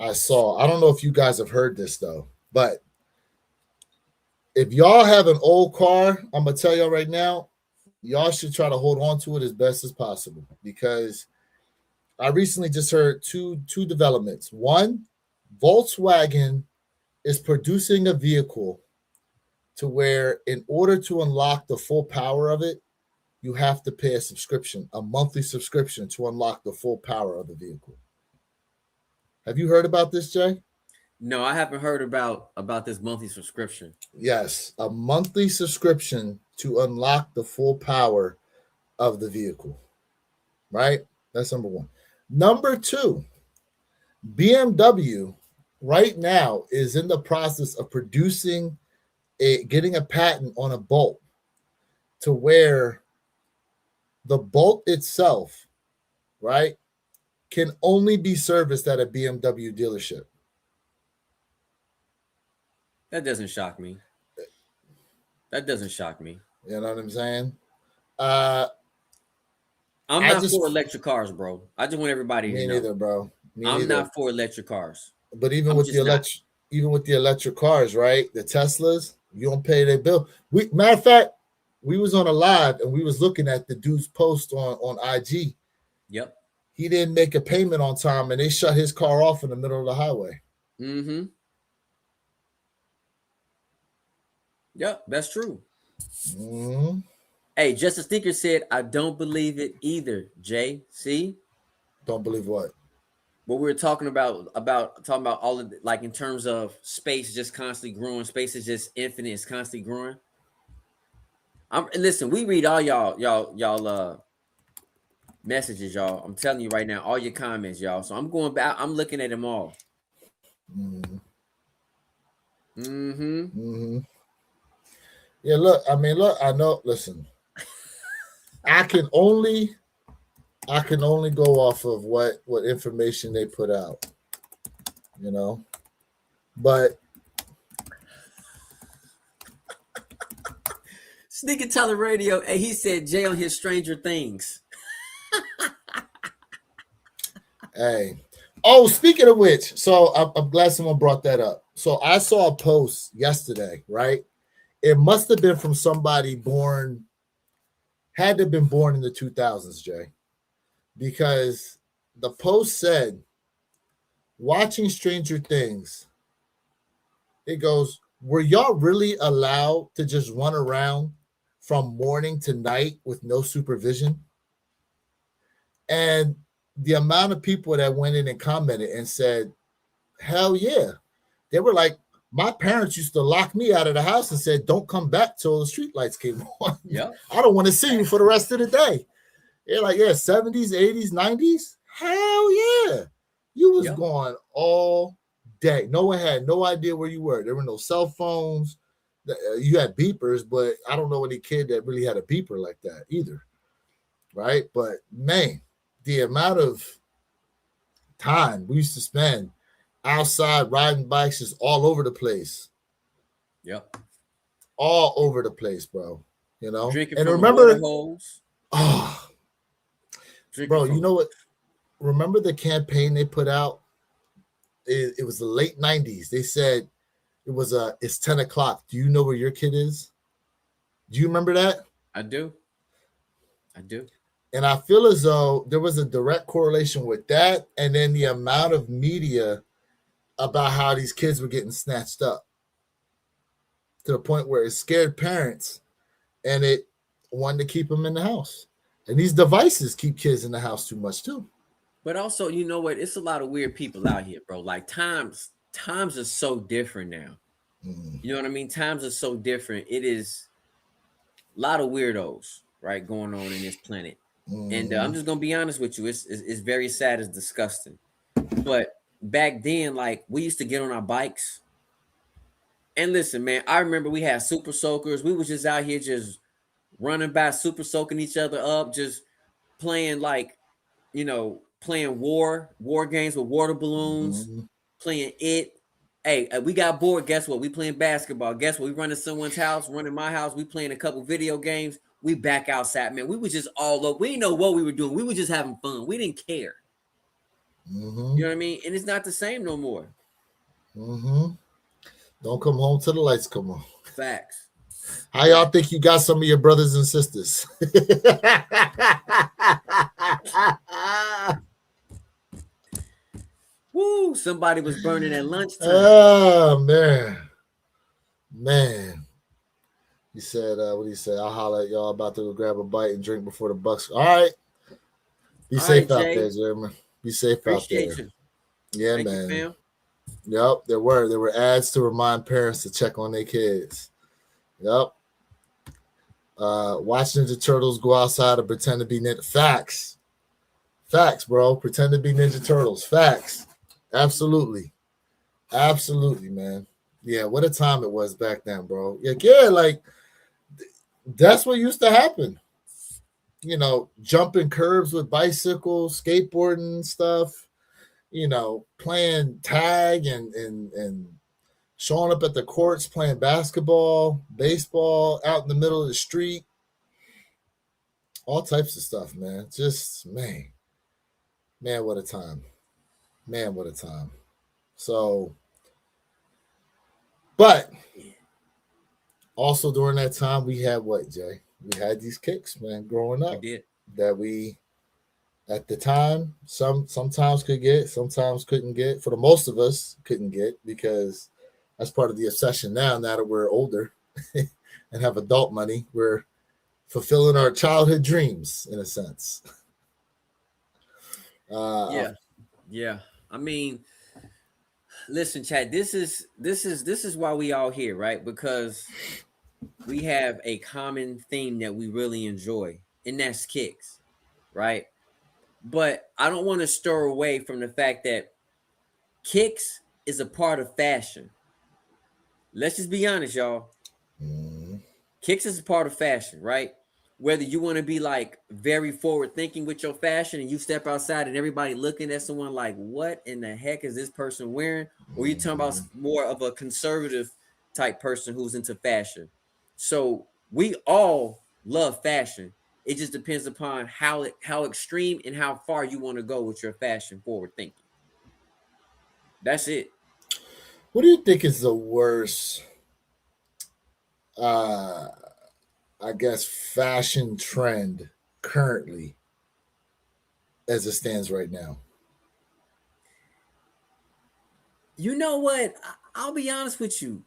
I saw. I don't know if you guys have heard this though, but if y'all have an old car, I'm gonna tell y'all right now, y'all should try to hold on to it as best as possible, because I recently just heard two developments. One, Volkswagen is producing a vehicle to where, in order to unlock the full power of it, you have to pay a monthly subscription to unlock the full power of the vehicle. Have you heard about this, Jay? No, I haven't heard about this monthly subscription. Yes, a monthly subscription to unlock the full power of the vehicle. Right? That's number one. Number two, BMW right now is in the process of getting a patent on a bolt to where the bolt itself, right, can only be serviced at a BMW dealership. That doesn't shock me. That doesn't shock me. You know what I'm saying? I'm not for electric cars, bro. I just want everybody to know. Me neither, bro. I'm not for electric cars. But even with the electric cars, right? The Teslas, you don't pay their bill. Matter of fact, we was on a live and we was looking at the dude's post on IG. Yep. He didn't make a payment on time and they shut his car off in the middle of the highway. Mm-hmm. Yep, that's true. Mm-hmm. Hey, Justice Thinker said, I don't believe it either, Jay. See? Don't believe what? What we were talking about all of the, like in terms of space just constantly growing. Space is just infinite. It's constantly growing. Listen, we read all y'all messages, y'all. I'm telling you right now, all your comments, y'all. So I'm going back. I'm looking at them all. Mm-hmm. Mm-hmm. Mm-hmm. Yeah, look, I know, listen. I can only go off of what information they put out, you know. But Sneaker Teller Radio, and he said Jay on his Stranger Things. Hey. Oh, speaking of which, so I'm glad someone brought that up. So I saw a post yesterday, right? It must have been from somebody had to have been born in the 2000s, Jay, because the post said, watching Stranger Things, it goes, were y'all really allowed to just run around from morning to night with no supervision? And the amount of people that went in and commented and said, hell yeah. They were like, my parents used to lock me out of the house and said, don't come back till the street lights came on. Yeah. I don't want to see you for the rest of the day. They're like, yeah, 70s, 80s, 90s. Hell yeah. You was gone all day. No one had no idea where you were. There were no cell phones. You had beepers, but I don't know any kid that really had a beeper like that either. Right? But man, the amount of time we used to spend outside riding bikes is all over the place. Yep. All over the place, bro. You know? Drinking and from remember, holes. Oh, bro, you know what? Remember the campaign they put out? It was the late 90s. They said it's 10 o'clock. Do you know where your kid is? Do you remember that? I do. And I feel as though there was a direct correlation with that and then the amount of media about how these kids were getting snatched up to the point where it scared parents and it wanted to keep them in the house. And these devices keep kids in the house too much too. But also, you know what? It's a lot of weird people out here, bro. Like times are so different now. You know what I mean? Times are so different. It is a lot of weirdos, right, going on in this planet. And I'm just gonna be honest with you. It's very sad. It's disgusting. But back then, like we used to get on our bikes. And listen, man, I remember we had super soakers. We was just out here just running by, super soaking each other up, just playing like, playing war games with water balloons, playing it. Hey, we got bored. Guess what? We playing basketball. Guess what? We running someone's house, running my house. We playing a couple video games. We back outside, man. We was just all up. We didn't know what we were doing. We were just having fun. We didn't care. You know what I mean? And it's not the same no more. Don't come home till the lights come on. Facts. How y'all think you got some of your brothers and sisters? Woo! Somebody was burning at lunchtime. Oh man. He said, what did he say? I'll holler at y'all about to go grab a bite and drink before the Bucks. All right. Be safe out there, Jeremy. Be safe Appreciate out there. You. Yeah, Thank man. You, yep, there were ads to remind parents to check on their kids. Yep. Watching the Turtles go outside and pretend to be facts. Facts, bro. Pretend to be Ninja Turtles. Facts. Absolutely. Absolutely, man. Yeah, what a time it was back then, bro. Yeah, like that's what used to happen. Jumping curbs with bicycles, skateboarding stuff, playing tag and showing up at the courts, playing basketball, baseball, out in the middle of the street, all types of stuff, man. Just man, what a time. Man, what a time. So, but also during that time, we had what, Jay? We had these kicks, man, growing We up did. that we at the time sometimes could get, sometimes couldn't get. For the most of us, couldn't get because that's part of the obsession now. Now that we're older and have adult money, we're fulfilling our childhood dreams in a sense. Yeah. I mean, listen, Chad. This is why we all here, right? Because we have a common theme that we really enjoy, and that's kicks, right? But I don't want to stir away from the fact that kicks is a part of fashion. Let's just be honest, y'all. Mm, Kicks is a part of fashion, right? Whether you want to be like very forward thinking with your fashion and you step outside and everybody looking at someone like, what in the heck is this person wearing? Or you talking about more of a conservative type person who's into fashion. So we all love fashion. It just depends upon how extreme and how far you want to go with your fashion forward thinking. That's it. what do you think is the worst? Uh, I guess fashion trend currently as it stands right now. You know what? I'll be honest with you.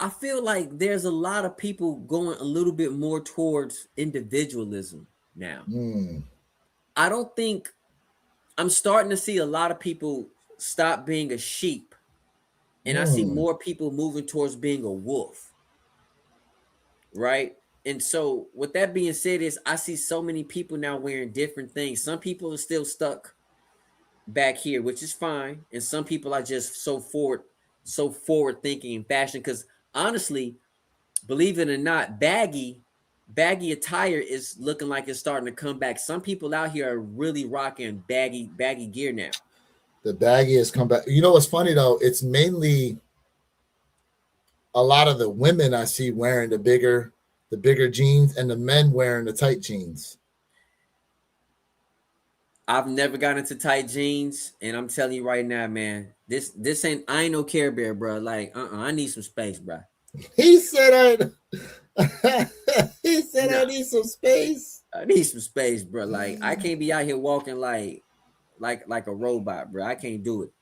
I feel like there's a lot of people going a little bit more towards individualism now. Mm, I don't think I'm starting to see a lot of people stop being a sheep, and I see mm. more people moving towards being a wolf, right? And so, with that being said, is I see so many people now wearing different things. Some people are still stuck back here, which is fine, and some people are just so forward thinking in fashion. Because honestly, believe it or not, baggy attire is looking like it's starting to come back. Some people out here are really rocking baggy gear now. The baggy has come back. You know what's funny though? It's mainly a lot of the women I see wearing the bigger jeans and the men wearing the tight jeans. I've never got into tight jeans, and I'm telling you right now, man, this ain't I ain't no Care Bear, bro. Like, I need some space, bro. He said I he said I Nah, need some space. I need some space, bro. Like, I can't be out here walking like a robot, bro. I can't do it.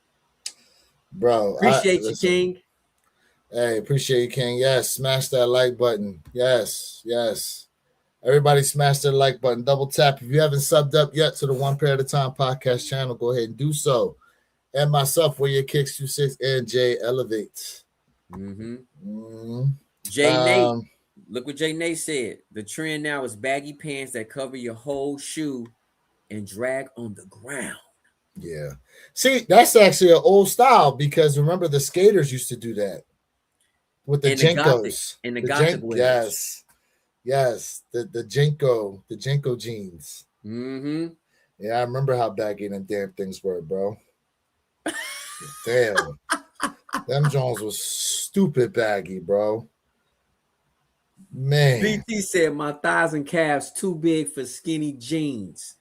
Bro, I Appreciate you, listen. King. Hey, appreciate you, King. Yes, smash that like button. Yes, yes. Everybody smash that like button. Double tap. If you haven't subbed up yet to the One Pair at a Time podcast channel, go ahead and do so. And myself, where your kicks 26 and Jay Elevate. Mm-hmm. Mm. Jay Nate, Um, look what Jay Nate said. The trend now is baggy pants that cover your whole shoe and drag on the ground. yeah. See, that's actually an old style because remember the skaters used to do that with the And the gothic Jenkos. and the The gothic Jenk, wears. yes, yes. The Jenko jeans. Mm-hmm. Yeah, I remember how baggy them damn things were, bro. Damn, them Jones was stupid baggy, bro. Man, BT said my thighs and calves too big for skinny jeans.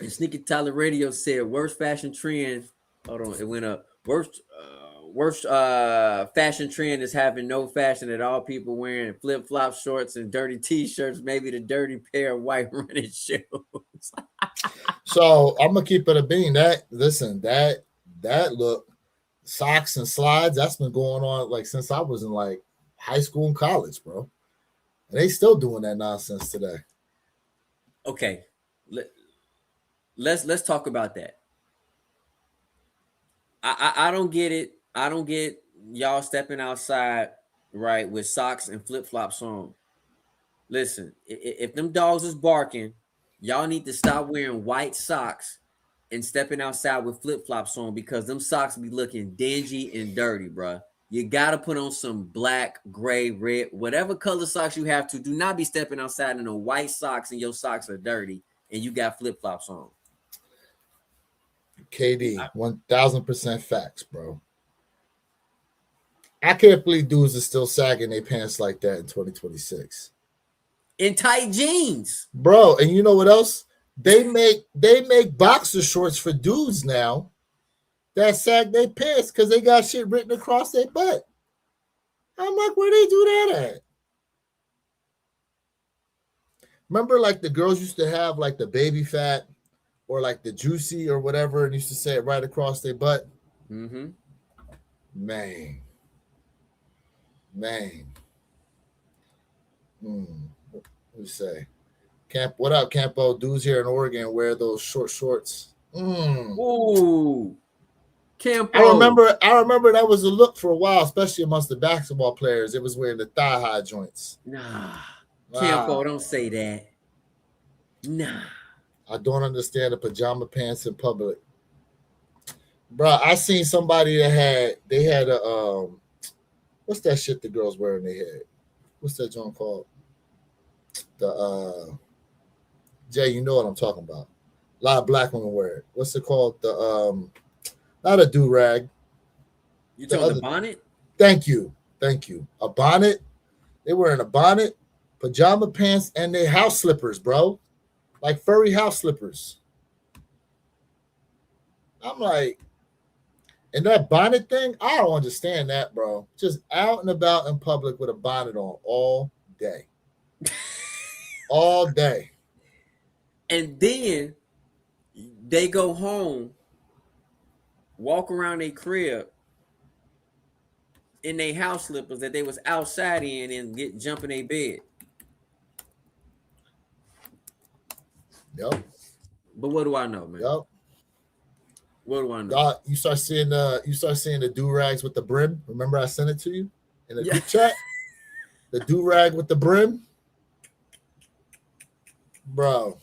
And Sneaky Tyler Radio said worst fashion trend. Hold on, it went up. Worst fashion trend is having no fashion at all. People wearing flip flop shorts and dirty t-shirts, maybe the dirty pair of white running shoes. so I'm gonna keep it a bean. That look, socks and slides. That's been going on like since I was in like high school and college, bro. And they still doing that nonsense today. Okay, let's talk about that. I don't get it. I don't get y'all stepping outside right with socks and flip flops on. Listen, if them dogs is barking, Y'all need to stop wearing white socks and stepping outside with flip-flops on because them socks be looking dingy and dirty, bruh. You gotta put on some black, gray, red, whatever color socks you have to. Do not be stepping outside in the white socks and your socks are dirty and you got flip-flops on. KD, 1000% facts, bro. I can't believe dudes are still sagging their pants like that in 2026. In tight jeans. Bro, and you know what else? They make boxer shorts for dudes now that sag their pants because they got shit written across their butt. I'm like, where they do that at? Remember, like the girls used to have like the baby fat or like the juicy or whatever, and used to say it right across their butt. Mm-hmm. Man. What do you say? Camp, what up, Campo? Dudes here in Oregon wear those short shorts. Ooh, Campo. I remember that was a look for a while, especially amongst the basketball players. It was wearing the thigh high joints. Nah, Campo, don't say that. Nah. I don't understand the pajama pants in public. Bro, I seen somebody that had a what's that shit the girls wear in their head? What's that joint called? The Jay, you know what I'm talking about. A lot of black women wear it. What's it called? The not a do-rag. You talking the bonnet? Thank you. A bonnet. They wearing a bonnet, pajama pants, and they house slippers, bro. Like furry house slippers. I'm like, and that bonnet thing, I don't understand that, bro. Just out and about in public with a bonnet on all day. All day. And then they go home, walk around their crib in their house slippers that they was outside in and jump in their bed. Yep. But what do I know, man? Yep. What do I know? You start seeing the do-rags with the brim. Remember I sent it to you in the group chat? The do-rag with the brim. Bro.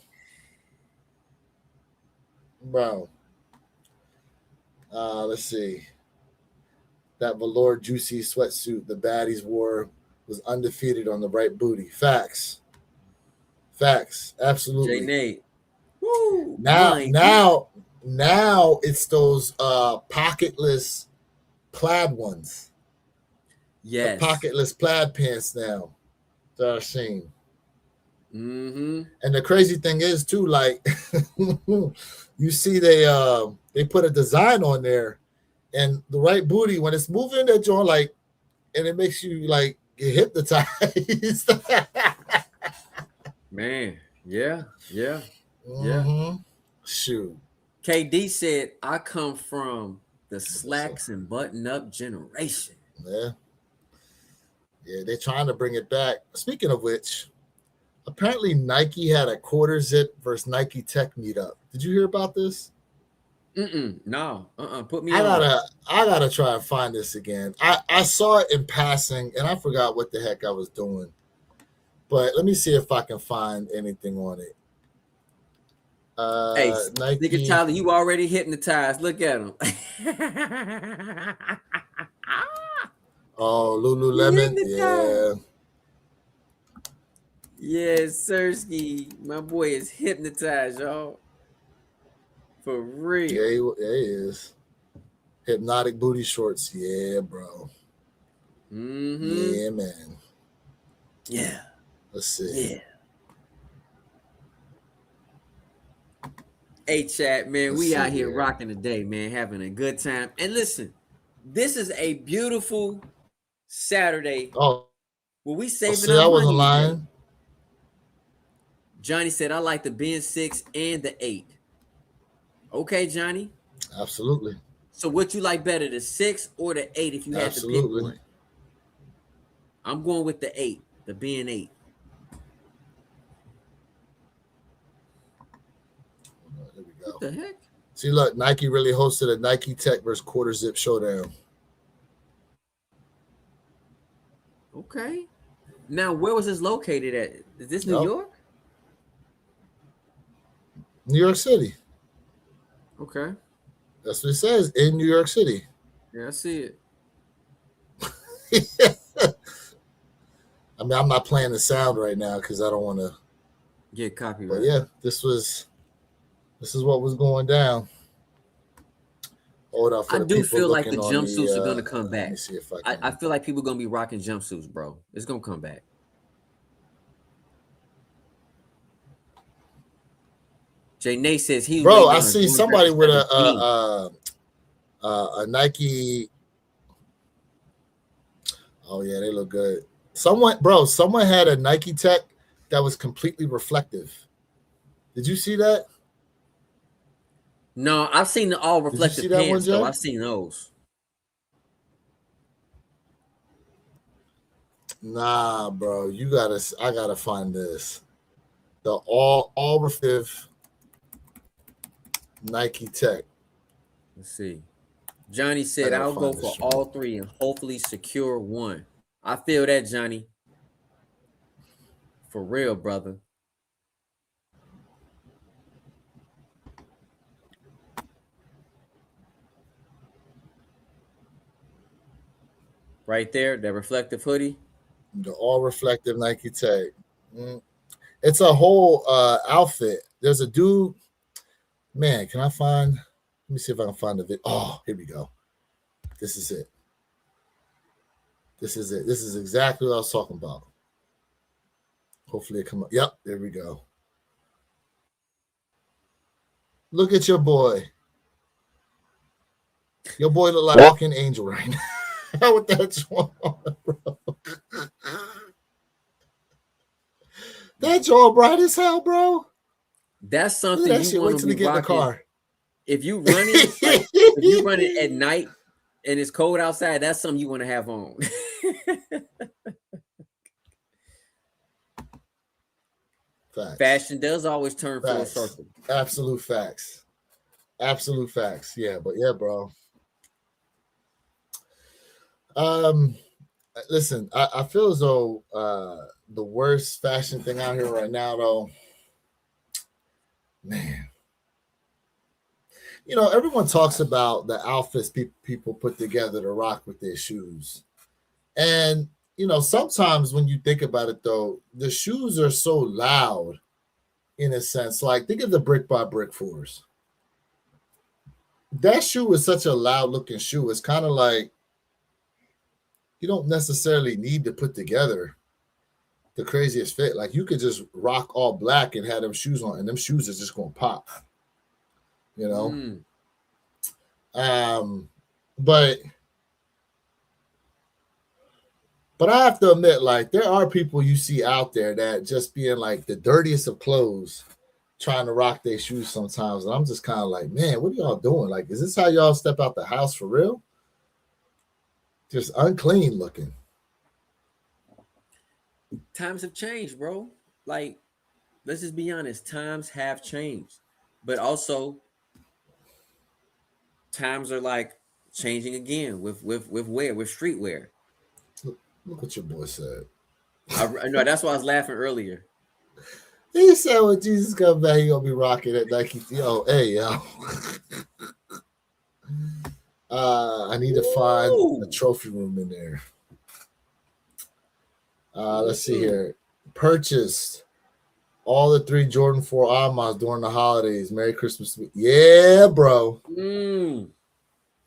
Let's see. That velour juicy sweatsuit the baddies wore was undefeated on the right booty. Facts. Absolutely. J Nate. Woo. Now it's those pocketless plaid ones. Yes. The pocketless plaid pants now that I've seen. Mm-hmm. And the crazy thing is too, like you see they put a design on there, and the right booty when it's moving that joint, like, and it makes you like get hypnotized. Man, yeah. Mm-hmm. Shoot. KD said, "I come from the slacks and button-up generation." Yeah, they're trying to bring it back. Speaking of which, apparently Nike had a quarter zip versus Nike Tech meetup. Did you hear about this? No. Put me on. I gotta try and find this again. I saw it in passing and I forgot what the heck I was doing. But let me see if I can find anything on it. Hey, Nike. nigga Tyler, you already hypnotized. Look at him. Oh, Lululemon. Yeah. Yes, Sirski. My boy is hypnotized, y'all. For real. Yeah, he is. Hypnotic booty shorts. Yeah, bro. Mm-hmm. Yeah, man. Yeah. Let's see. Yeah. Hey, chat, man. We out here rocking the day, man. Having a good time. And listen, this is a beautiful Saturday. Oh. Well, we saving see, I wasn't lying. Today. Johnny said, I like the Ben 6 and the 8. Okay, Johnny. Absolutely. So what you like better, the 6 or the 8 if you had to pick one? I'm going with the 8, the Ben 8. There we go. What the heck? See, look, Nike really hosted a Nike Tech versus quarter zip showdown. Okay. Now, where was this located at? Is this New York? New York City. Okay. That's what it says, in New York City. Yeah, I see it. I mean, I'm not playing the sound right now because I don't want to Get copyright. But yeah, this is what was going down. Hold up for I the do people feel like the looking on jumpsuits are gonna come Let back. me see if I feel like people gonna be rocking jumpsuits, bro. It's gonna come back. Jay Nate says he. Bro, I see somebody with a Nike. Oh yeah, they look good. Someone had a Nike Tech that was completely reflective. Did you see that? No, I've seen the all reflective pants though. I've seen those. Nah, bro, I gotta find this. The all reflective Nike Tech. Let's see. Johnny said, "I'll go for all three and hopefully secure one." I feel that, Johnny. For real, brother. Right there, that reflective hoodie. The all reflective Nike Tech. It's a whole outfit. There's a dude. Man, can I find? Let me see if I can find the video. Oh, here we go. This is it. This is it. This is exactly what I was talking about. Hopefully it come up. Yep, there we go. Look at your boy. Your boy look like a walking angel right now. With that jaw on, bro. That jaw bright as hell, bro. That's something that you want to be get in the car. If you run it, like, if you run it at night and it's cold outside, that's something you want to have on. Facts. Fashion does always turn full circle. Absolute facts. Absolute facts. Yeah, but yeah, bro. Listen, I feel as though the worst fashion thing out here right now, though, man. You know, everyone talks about the outfits people put together to rock with their shoes. And, you know, sometimes when you think about it, though, the shoes are so loud in a sense. Like, think of the Brick by Brick 4s. That shoe is such a loud looking shoe. It's kind of like you don't necessarily need to put together the craziest fit. Like, you could just rock all black and have them shoes on, and them shoes are just going to pop. You know? But I have to admit, like, there are people you see out there that just be in, like, the dirtiest of clothes trying to rock their shoes sometimes. And I'm just kind of like, man, what are y'all doing? Like, is this how y'all step out the house for real? Just unclean looking. Times have changed, bro. Like, let's just be honest. Times have changed. But also, times are like changing again with streetwear. Look what your boy said. I know, that's why I was laughing earlier. He said when Jesus comes back, he gonna be rocking at Nike. Yo, hey, yo. I need to find a trophy room in there. Let's see here. Purchased all the 3 Jordan 4 Amas during the holidays. Merry Christmas. Yeah, bro.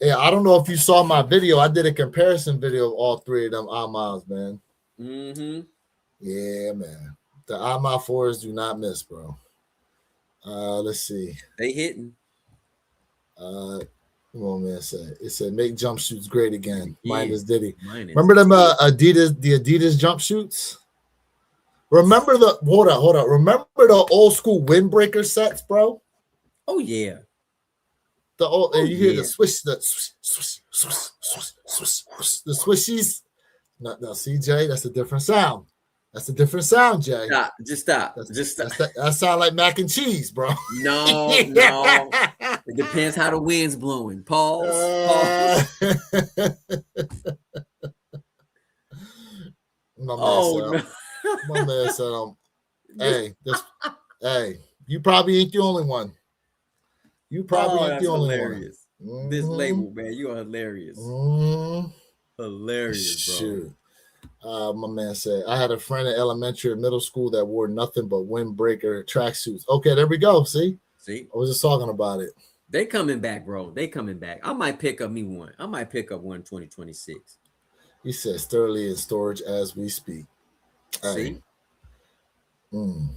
Yeah, I don't know if you saw my video. I did a comparison video of all 3 of them Amas, man. Yeah, man. The Ama 4s do not miss, bro. Let's see. They hitting. Come on, man. It said make jumpsuits great again. Minus Diddy. Remember them the Adidas jumpsuits? Remember hold on. Remember the old school windbreaker sets, bro? Oh yeah. You hear the swish, the swishies. No, CJ, that's a different sound. That's a different sound, Jay. Stop. That sound like mac and cheese, bro. No. It depends how the wind's blowing. Pause. My man said, hey, You probably ain't the only one. You probably Oh, ain't the that's only hilarious. one. This label, man, you are hilarious. Hilarious, bro. Shoot. My man said, I had a friend in elementary and middle school that wore nothing but windbreaker tracksuits. Okay, there we go. See? See? I was just talking about it. They coming back, bro. They coming back. I might pick up me one. I might pick up one 2026. He says thoroughly in storage as we speak. See? Mm.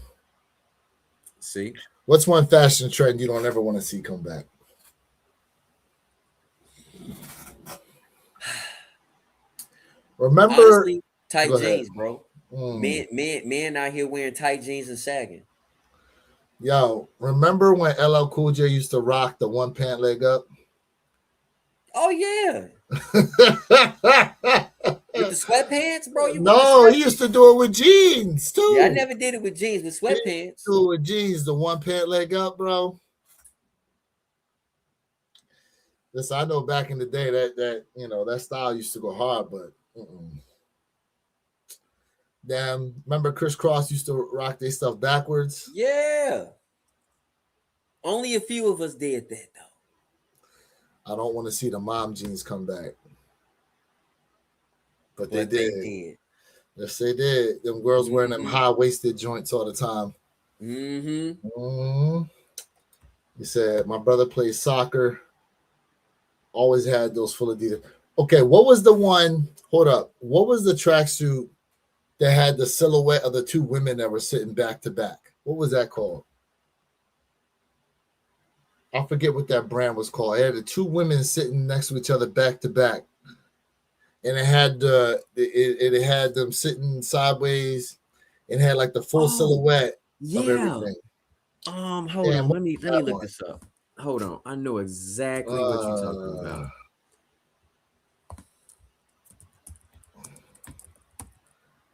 See? What's one fashion trend you don't ever want to see come back? Remember, honestly, tight go ahead. jeans, bro. Men out here wearing tight jeans and sagging. Yo, remember when LL Cool J used to rock the one pant leg up? Oh yeah. With the sweatpants, bro. No, he used to do it with jeans too. Yeah, I never did it with jeans, with sweatpants. Do it with jeans, the one pant leg up, bro. Listen, I know back in the day that you know that style used to go hard, but damn, remember Chris Cross used to rock their stuff backwards? Yeah. Only a few of us did that though. I don't want to see the mom jeans come back. But they did. Yes, they did. Them girls wearing them high-waisted joints all the time. He said, my brother plays soccer. Always had those full Adidas. Okay, what was the one? Hold up. What was the tracksuit that had the silhouette of the two women that were sitting back to back? What was that called? I forget what that brand was called. It had the two women sitting next to each other back to back. And it had it had them sitting sideways. It had like the full silhouette of everything. Hold on. Let me look this up. Hold on. I know exactly what you're talking about.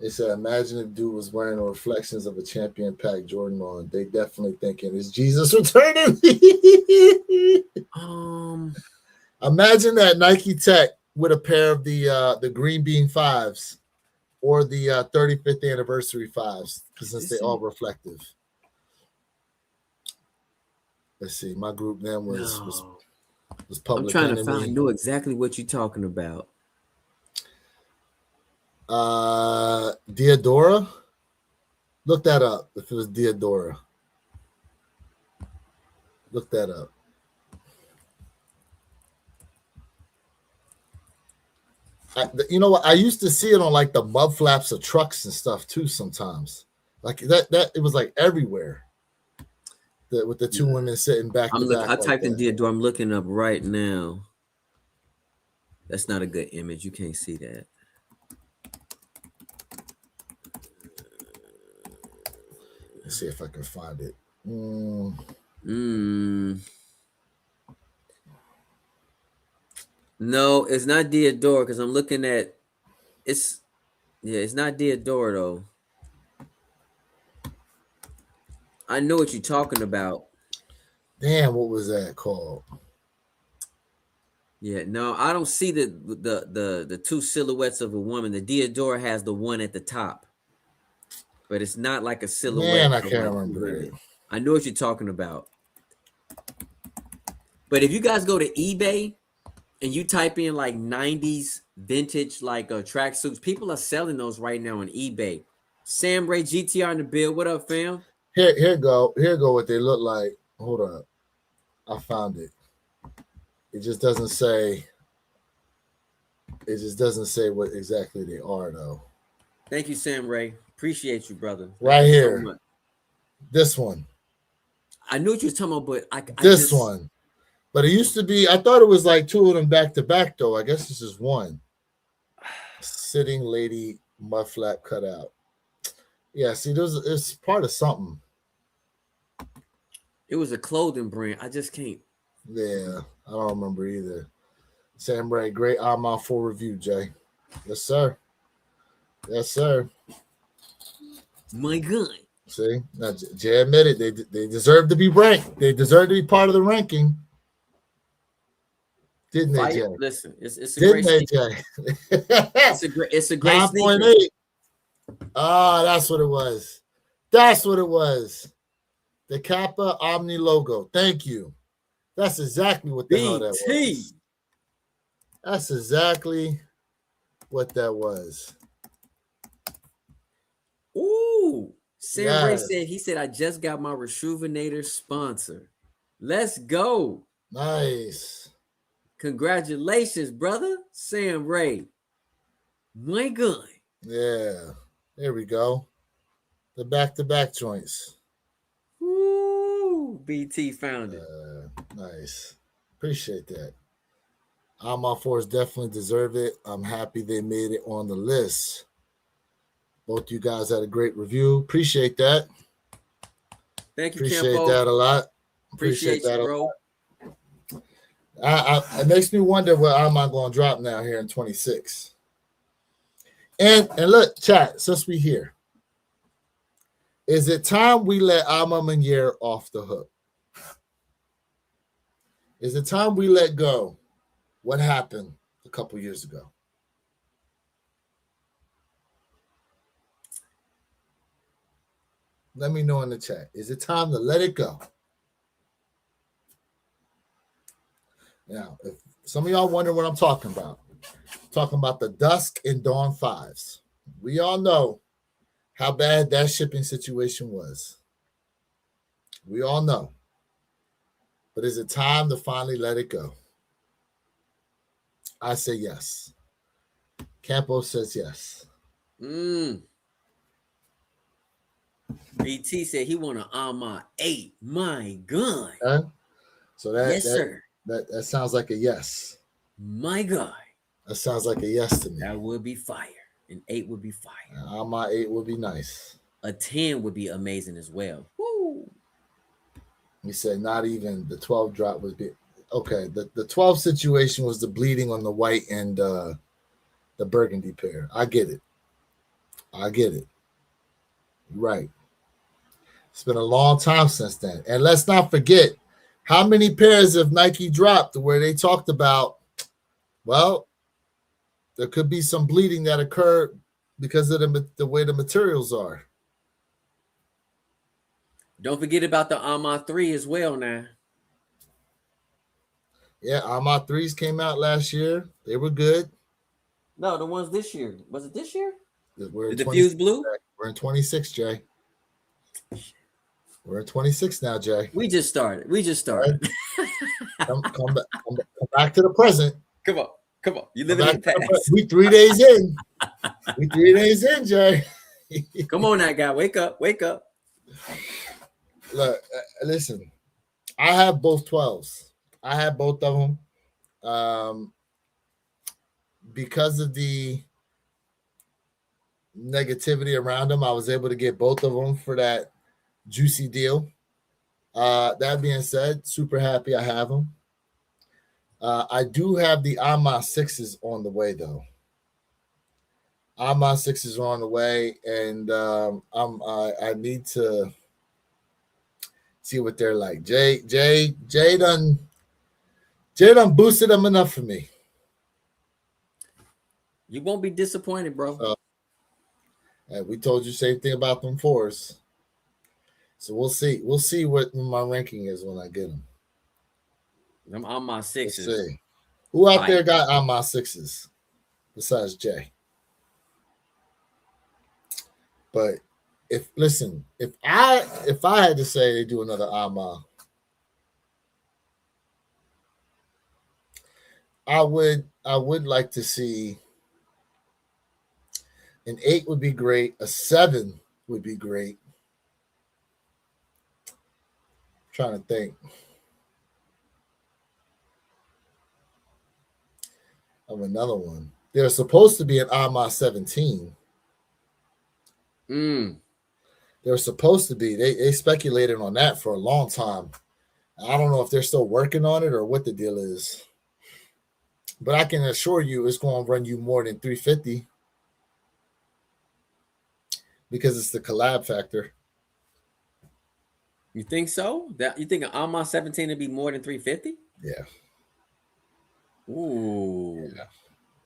They said, imagine if dude was wearing the reflections of a champion pack Jordan on. They definitely thinking, is Jesus returning? Imagine that Nike Tech with a pair of the Green Bean 5s or the 35th anniversary 5s, since they all reflective. Let's see. My group then was Public I'm trying Enemy. to find. I know exactly what you're talking about. Diadora. Look that up. If it was Diadora, look that up. You know what? I used to see it on like the mud flaps of trucks and stuff too. Sometimes, like that it was like everywhere. With the two women sitting back to back. I typed in Diadora. I'm looking up right now. That's not a good image. You can't see that. Let's see if I can find it. No, it's not Diadora because I'm looking at it's not Diadora though. I know what you're talking about. Damn, what was that called? Yeah, no, I don't see the two silhouettes of a woman. The Diadora has the one at the top, but it's not like a silhouette. Man, I can't remember it. I know what you're talking about. But if you guys go to eBay and you type in like 90s vintage like tracksuits, people are selling those right now on eBay. Sam Ray GTR in the build. What up, fam? Here go what they look like. Hold up. I found it. It just doesn't say what exactly they are though. Thank you, Sam Ray. Appreciate you, brother. Right here. So this one. I knew what you were talking about, but this one. But it used to be, I thought it was like two of them back to back though. I guess this is one. Sitting lady mud flap cutout. Yeah, see, it's part of something. It was a clothing brand. I just can't. Yeah, I don't remember either. Sam Ray, great Armand 4 review, Jay. Yes, sir. Yes, sir. My God. See, now Jay admitted they deserve to be ranked. They deserve to be part of the ranking. Didn't they, Jay? Listen, it's a Didn't great. Didn't they, Jay? it's a great 9.8. Ah, that's what it was. That's what it was. The Kappa Omni logo. Thank you. That's exactly what the hell that BT. was. That's exactly what that was. Ooh. Sam Ray Yes. said, he said, I just got my Resjuvenator sponsor. Let's go. Nice. Congratulations, brother. Sam Ray. My God. Yeah. There we go. The back-to-back joints. Ooh. BT found it. Nice. Appreciate that. Alma Force definitely deserve it. I'm happy they made it on the list. Both you guys had a great review. Appreciate that. Thank you, Appreciate Campo. that a lot. Appreciate that you, a bro. lot. It makes me wonder what Alma going to drop now here in 26. And look, chat, since we here, is it time we let Alma Meunier off the hook? Is it time we let go what happened a couple years ago? Let me know in the chat. Is it time to let it go? Now, if some of y'all wonder what I'm talking about the Dusk and Dawn 5s. We all know how bad that shipping situation was. We all know. But is it time to finally let it go? I say yes. Campo says yes. BT said he want an Alma 8. My God. Okay? So Yes, sir. That sounds like a yes. My God. That sounds like a yes to me. That would be fire. An 8 would be fire. Alma 8 would be nice. A 10 would be amazing as well. Woo. He said not even the 12 drop would be okay. The 12 situation was the bleeding on the white and the burgundy pair. I get it. Right. It's been a long time since then. And let's not forget how many pairs of Nike dropped where they talked about, well, there could be some bleeding that occurred because of the way the materials are. Don't forget about the Alma 3 as well now. Yeah, Alma 3s came out last year. They were good. No, the ones this year. Was it this year? We're The diffused blue? We're in 26, Jay. We're in 26 now, Jay. We just started. Right? come back to the present. Come on. You live in the past. We 3 days in. We 3 days in, Jay. Come on, that guy. Wake up. Look, listen. I have both 12s. I have both of them. Because of the negativity around them, I was able to get both of them for that juicy deal. That being said, super happy I have them. I do have the Alma 6s on the way, though. Alma 6s are on the way, and I need to see what they're like. Jay done boosted them enough for me. You won't be disappointed, bro. And we told you same thing about them 4s. So we'll see. We'll see what my ranking is when I get them. I'm on my 6s. Let's see. Who out there got on my 6s besides Jay? But if I had to say they do another Alma, I would like to see an 8 would be great. A 7 would be great. I'm trying to think of another one. There's supposed to be an Alma 17. They're supposed to be. They speculated on that for a long time. I don't know if they're still working on it or what the deal is. But I can assure you it's going to run you more than 350 because it's the collab factor. You think so? You think an Alma 17 would be more than 350? Yeah. Ooh. Yeah.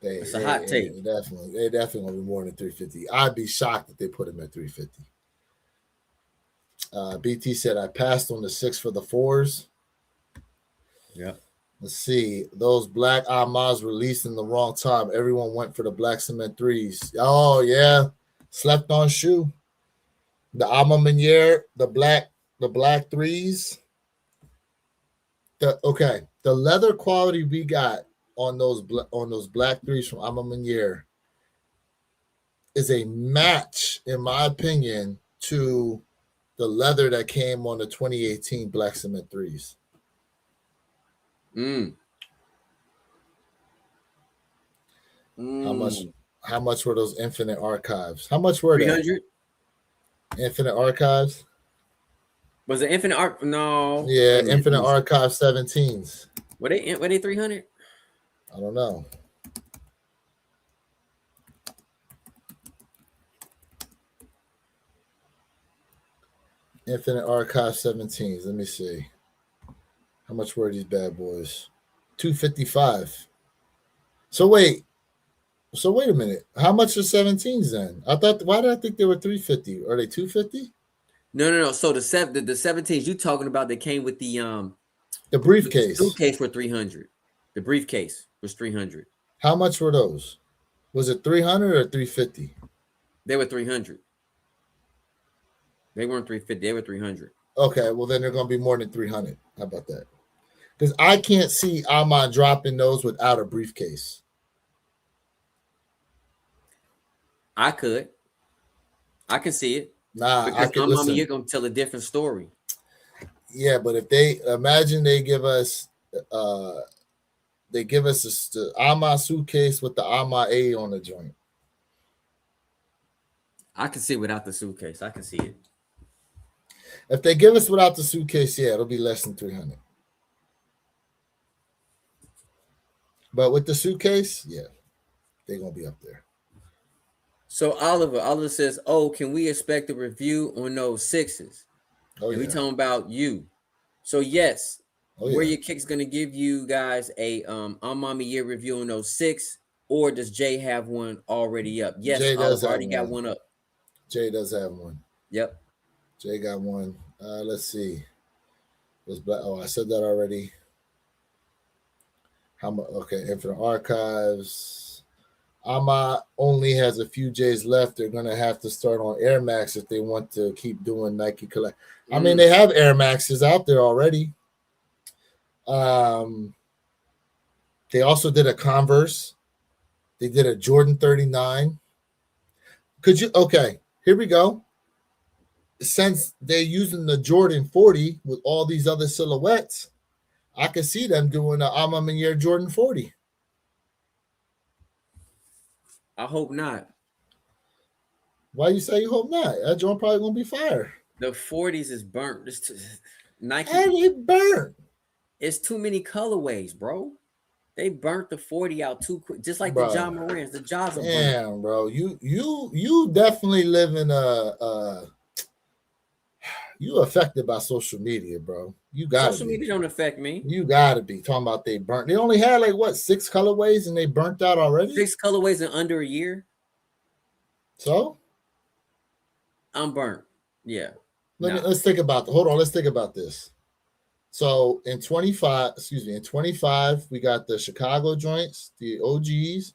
It's a hot take. They definitely will be more than 350. I'd be shocked if they put him at 350. BT said I passed on the 6 for the 4s. Yeah. Let's see. Those black Amas released in the wrong time. Everyone went for the black cement 3s. Oh, yeah. Slept on shoe. The Ama Meniere, the black 3s. The leather quality we got on those black 3s from Ama Meniere is a match, in my opinion, to the leather that came on the 2018 black cement 3s. How much were those Infinite Archives? How much were 300? Infinite Archives? Was it Infinite Arc? No. Yeah, Infinite Archive 17s. Were they 300? I don't know. Infinite Archive 17s. Let me see. How much were these bad boys? $255. So wait a minute. How much are 17s then? Why did I think they were $350? Are they $250? No. So the 17s you talking about that came with the briefcase. The suitcase for 300. The briefcase was 300. How much were those? Was it 300 or 350? They were 300. They weren't 350. They were 300. Okay, well then they're going to be more than 300. How about that? Because I can't see Ama dropping those without a briefcase. I can see it. Nah, because I can listen. You're going to tell a different story. Yeah, but if they imagine they give us the Ama suitcase with the Ama A on the joint. I can see it without the suitcase. I can see it. If they give us without the suitcase, yeah, it'll be less than 300. But with the suitcase, yeah, they're gonna be up there. So Oliver says, "Oh, can we expect a review on those 6s?" Oh, and yeah. we talking about you. So yes, Oh, Where yeah. Your Kick's gonna give you guys a Ama Meniere review on those 6, or does Jay have one already up? Yes, Jay does Oliver already got one up. Jay does have one. Yep. Jay got one. Let's see. Was black? Oh, I said that already. How much? Okay, Infinite Archives. Ama only has a few J's left. They're gonna have to start on Air Max if they want to keep doing Nike collect. I mean, they have Air Maxes out there already. They also did a Converse. They did a Jordan 39. Okay, here we go. Since they're using the Jordan 40 with all these other silhouettes, I could see them doing an Ama Meniere Jordan 40. I hope not. Why you say you hope not? That joint probably gonna be fire. The 40s is burnt. Nike. And it burnt. It's too many colorways, bro. They burnt the 40 out too quick, just like Bro. the Ja Morants. The Jaws are burnt. Damn, bro. You definitely live in you affected by social media, bro. You got social media don't affect me. You gotta be talking about they burnt. They only had like what 6 colorways and they burnt out already. 6 colorways in under a year. So I'm burnt. Yeah. Let's think about hold on. Let's think about this. So in 25, we got the Chicago joints, the OGs,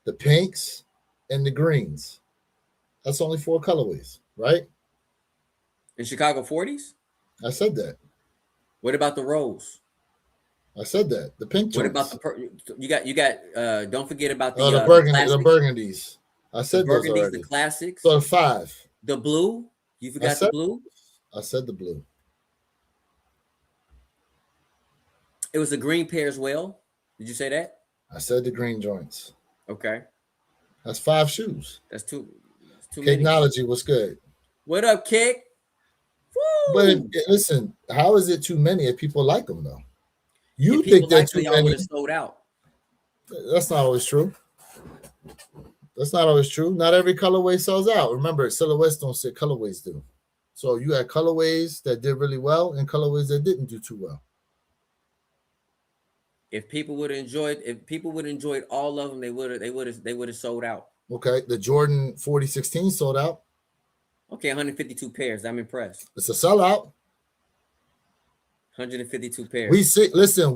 the pinks, and the greens. That's only 4 colorways, right? In Chicago 40s? I said that. What about the rose? I said that. The pink joints. What about you got don't forget about the burgundies. I said the burgundies, those already. The classics. So 5. The blue? You forgot the blue? I said the blue. It was the green pair as well. Did you say that? I said the green joints. Okay. That's 5 shoes. That's too Technology was good. What up, Kick? Woo! But listen, how is it too many if people like them though? You think that too many? Sold out. That's not always true. Not every colorway sells out. Remember, silhouettes don't say colorways do. So you had colorways that did really well and colorways that didn't do too well. If people would have enjoyed all of them, they would have sold out. Okay, the Jordan 4016 sold out. Okay, 152 pairs. I'm impressed. It's a sellout. 152 pairs. We see. Listen,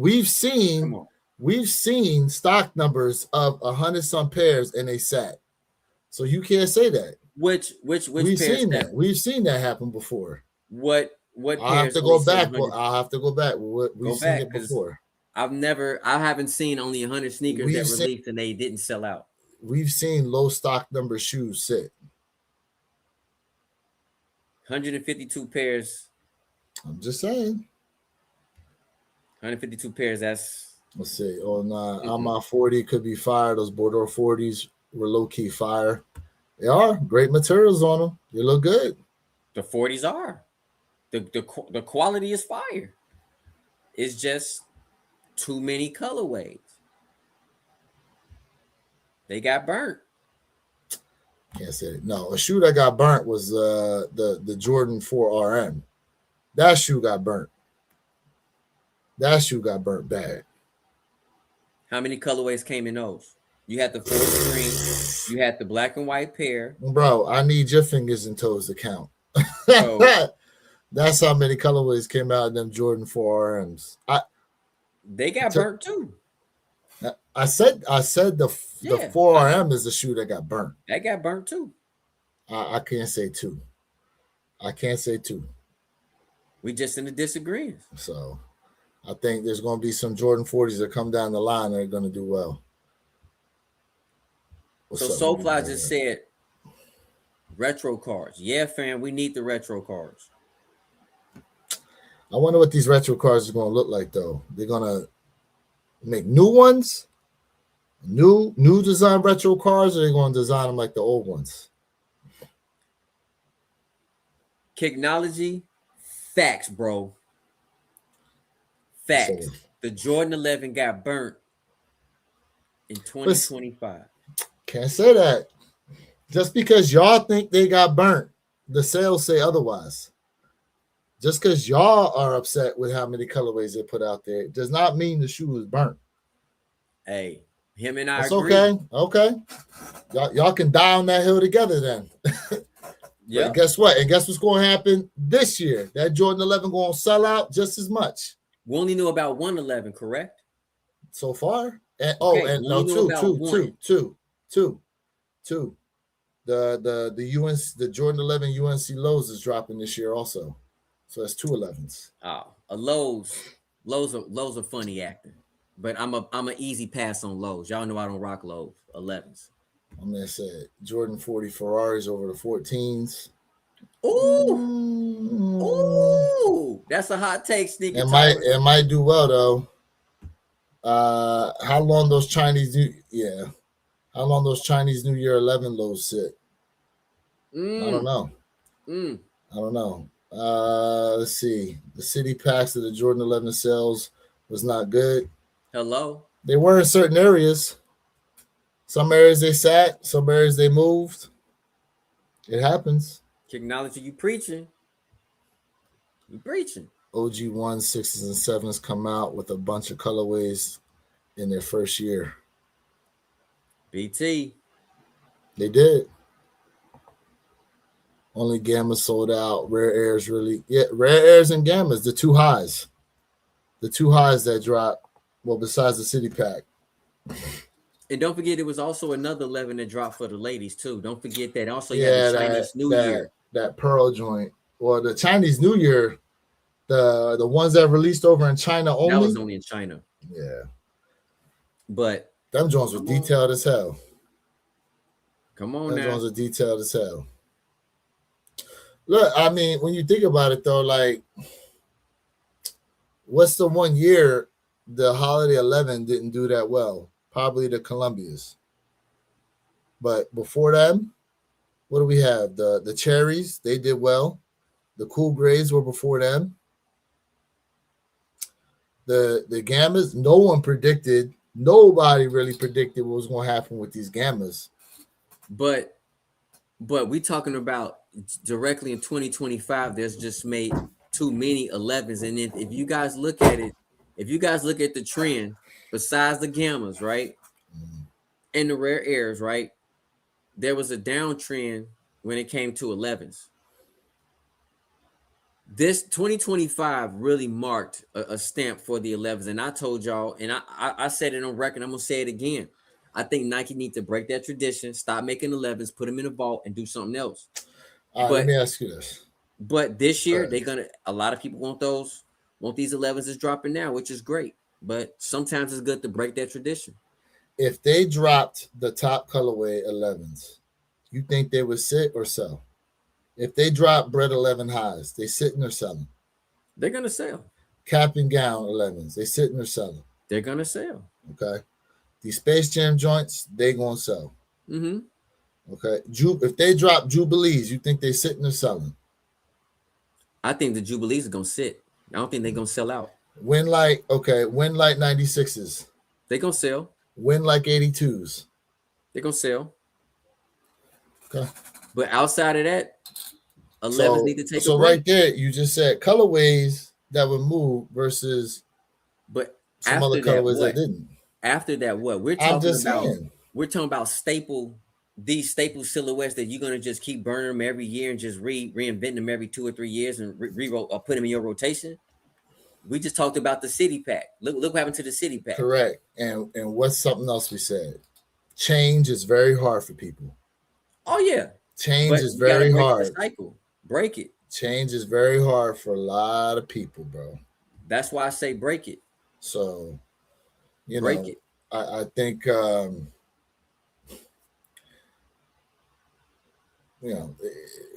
Come on. we've seen stock numbers of 100 some pairs and they sat. So you can't say that. Which We've pairs seen that? that. We've seen that happen before. What I'll have pairs? to only go sold back. 100? I'll have to go back. We've Go seen back, it 'cause before. I haven't seen only 100 sneakers We've that seen- released and they didn't sell out. We've seen low stock number shoes sit. 152 pairs. I'm just saying. 152 pairs. That's Let's see. Oh, nah. Alma 40 could be fire. Those Bordeaux 40s were low key fire. They are great materials on them. They look good. the 40s are. The quality is fire. It's just too many colorways. They got burnt. Can't say it. No, a shoe that got burnt was the Jordan 4 RM. That shoe got burnt. That shoe got burnt bad. How many colorways came in those? You had the forest green. You had the black and white pair. Bro, I need your fingers and toes to count. So That's how many colorways came out in them Jordan 4 RMs. they got burnt too. I said the Yeah. 4 RM is the shoe that got burnt. That got burnt too. I can't say two. I can't say two. We just in a disagreement. So I think there's going to be some Jordan 40s that come down the line that are going to do well. What's So up, Soulfly man? just said retro cards. Yeah, fam, we need the retro cards. I wonder what these retro cards are going to look like, though. They're going to make new ones, new design retro cards, or they're going to design them like the old ones? Technology, facts, bro. Facts. So- The Jordan 11 got burnt in 2025. Can't say that. Just because y'all think they got burnt, the sales say otherwise. Just because y'all are upset with how many colorways they put out there does not mean the shoe is burnt. Hey, him and I That's agree. okay. Okay. Y'all can die on that hill together then. Yeah. But guess what? And guess what's going to happen this year? That Jordan 11 going to sell out just as much We only know about 111, correct? so far. And Okay, and we no, only know about one. two. The UNC, the Jordan 11 UNC lows is dropping this year also. So that's 2 11s. Oh, a Lowe's are funny acting. But I'm a easy pass on Lowe's. Y'all know I don't rock Lowe's 11s. I'm gonna say Jordan 40 Ferraris over the 14s. Ooh, ooh, that's a hot take, sneaker. It might do well though. How long those Chinese New Year 11 lows sit? I don't know. I don't know. Let's see. The city packs of the Jordan 11 sales was not good. Hello. They were in certain areas. Some areas they sat, some areas they moved. It happens. Technology, you preaching. You preaching. OG 1, 6s, and 7s come out with a bunch of colorways in their first year. BT. They did. Only Gamma sold out. Rare Airs really. Yeah, Rare Airs and Gammas, the two highs. The two highs that dropped. Well, besides the city pack. And don't forget, it was also another 11 that dropped for the ladies, too. Don't forget that. Also, you had the Chinese New Year. That Pearl joint. Well, the Chinese New Year, the ones that released over in China only. That was only in China. Yeah. But them joints were detailed as hell. Come on them now. joints were detailed as hell. Look, I mean, when you think about it, though, like, what's the one year the Holiday 11 didn't do that well? Probably the Columbias. But before them, what do we have? The Cherries, they did well. The Cool Grays were before them. The Gammas, no one predicted. Nobody really predicted what was going to happen with these Gammas. But we talking about directly in 2025, there's just made too many 11s. And if you guys look at it, if you guys look at the trend, besides the Gammas, right, and the Rare Airs, right, there was a downtrend when it came to 11s. This 2025 really marked a stamp for the 11s, and I told y'all, and I said it on record. I'm gonna say it again. I think Nike need to break that tradition, stop making 11s, put them in a vault, and do something else. All right, let But me ask you this. this year Right. they're gonna. A lot of people want these 11s is dropping now, which is great. But sometimes it's good to break that tradition. If they dropped the top colorway 11s, you think they would sit or sell? If they drop Bread 11 highs, they sitting or selling? They're gonna sell. Cap and gown 11s, they sitting or selling? They're gonna sell. Okay. These Space Jam joints, they gonna sell. Mm-hmm. Okay. If they drop Jubilees, you think they sitting or selling? I think the Jubilees are gonna sit. I don't think they're gonna sell out. Win like 96s. They're gonna sell. Win like 82s. They're gonna sell. Okay. But outside of that, 11s need to take a break. Right there, you just said colorways that would move versus But some after other that, colorways what? that didn't. After that, what? We're I'm talking just about. saying. We're talking about these staple silhouettes that you're gonna just keep burning them every year and just reinvent them every 2 or 3 years and put them in your rotation. We just talked about the City Pack. Look what happened to the City Pack. Correct. And what's something else we said? Change is very hard for people. Oh yeah. Change is very hard. Cycle. Break it. Change is very hard for a lot of people, bro. That's why I say break it. So, break it. I think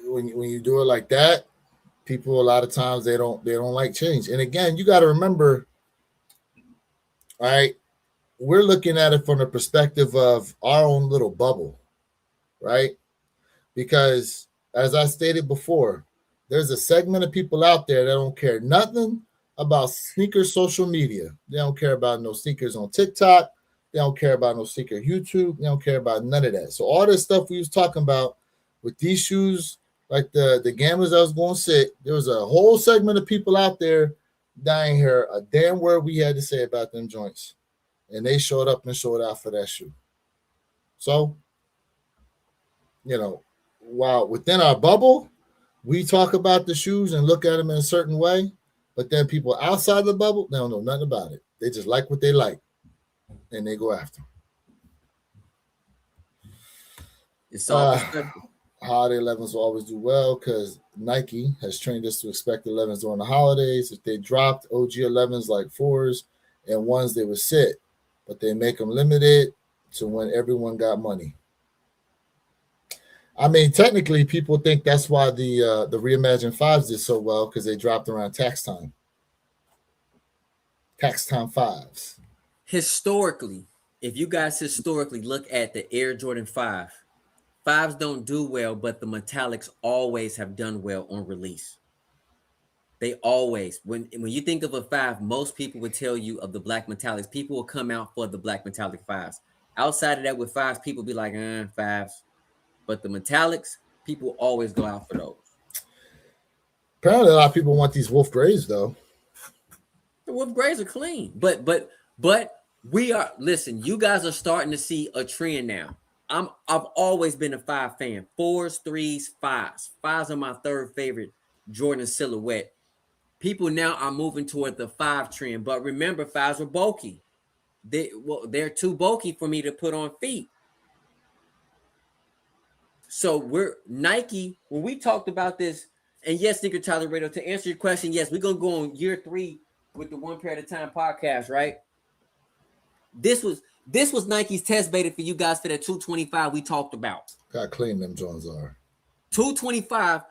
when you do it like that, people a lot of times they don't like change. And again, you got to remember, all right, we're looking at it from the perspective of our own little bubble, right? Because as I stated before, there's a segment of people out there that don't care nothing about sneaker social media. They don't care about no sneakers on TikTok. They don't care about no sneaker YouTube. They don't care about none of that. So all this stuff we was talking about with these shoes, like the gamblers I was going to sit, there was a whole segment of people out there that ain't hear a damn word we had to say about them joints. And they showed up and showed out for that shoe. So, while within our bubble, we talk about the shoes and look at them in a certain way, but then people outside the bubble, they don't know nothing about it. They just like what they like, and they go after them. It's all holiday 11s will always do well because Nike has trained us to expect 11s during the holidays. If they dropped OG 11s like 4s and 1s, they would sit, but they make them limited to when everyone got money. I mean, technically, people think that's why the Reimagined 5s did so well because they dropped around tax time. Tax time 5s. Historically, if you guys historically look at the Air Jordan 5, 5s don't do well, but the metallics always have done well on release. They always, when you think of a 5, most people would tell you of the black metallics. People will come out for the black metallic 5s. Outside of that, with 5s, people be like, 5s. But the metallics, people always go out for those. Apparently, a lot of people want these Wolf Grays, though. The Wolf Grays are clean. But we are, listen, you guys are starting to see a trend now. I've always been a 5 fan. 4s, 3s, 5s. 5s are my third favorite Jordan silhouette. People now are moving toward the 5 trend. But remember, 5s are bulky. They're too bulky for me to put on feet. So Nike, when we talked about this, and yes, Sneaker Tyler Radio, to answer your question, yes, we're going to go on year 3 with the One Pair at a Time podcast, right? This was Nike's test beta for you guys for that 225 we talked about. Got clean them Jones are. 225.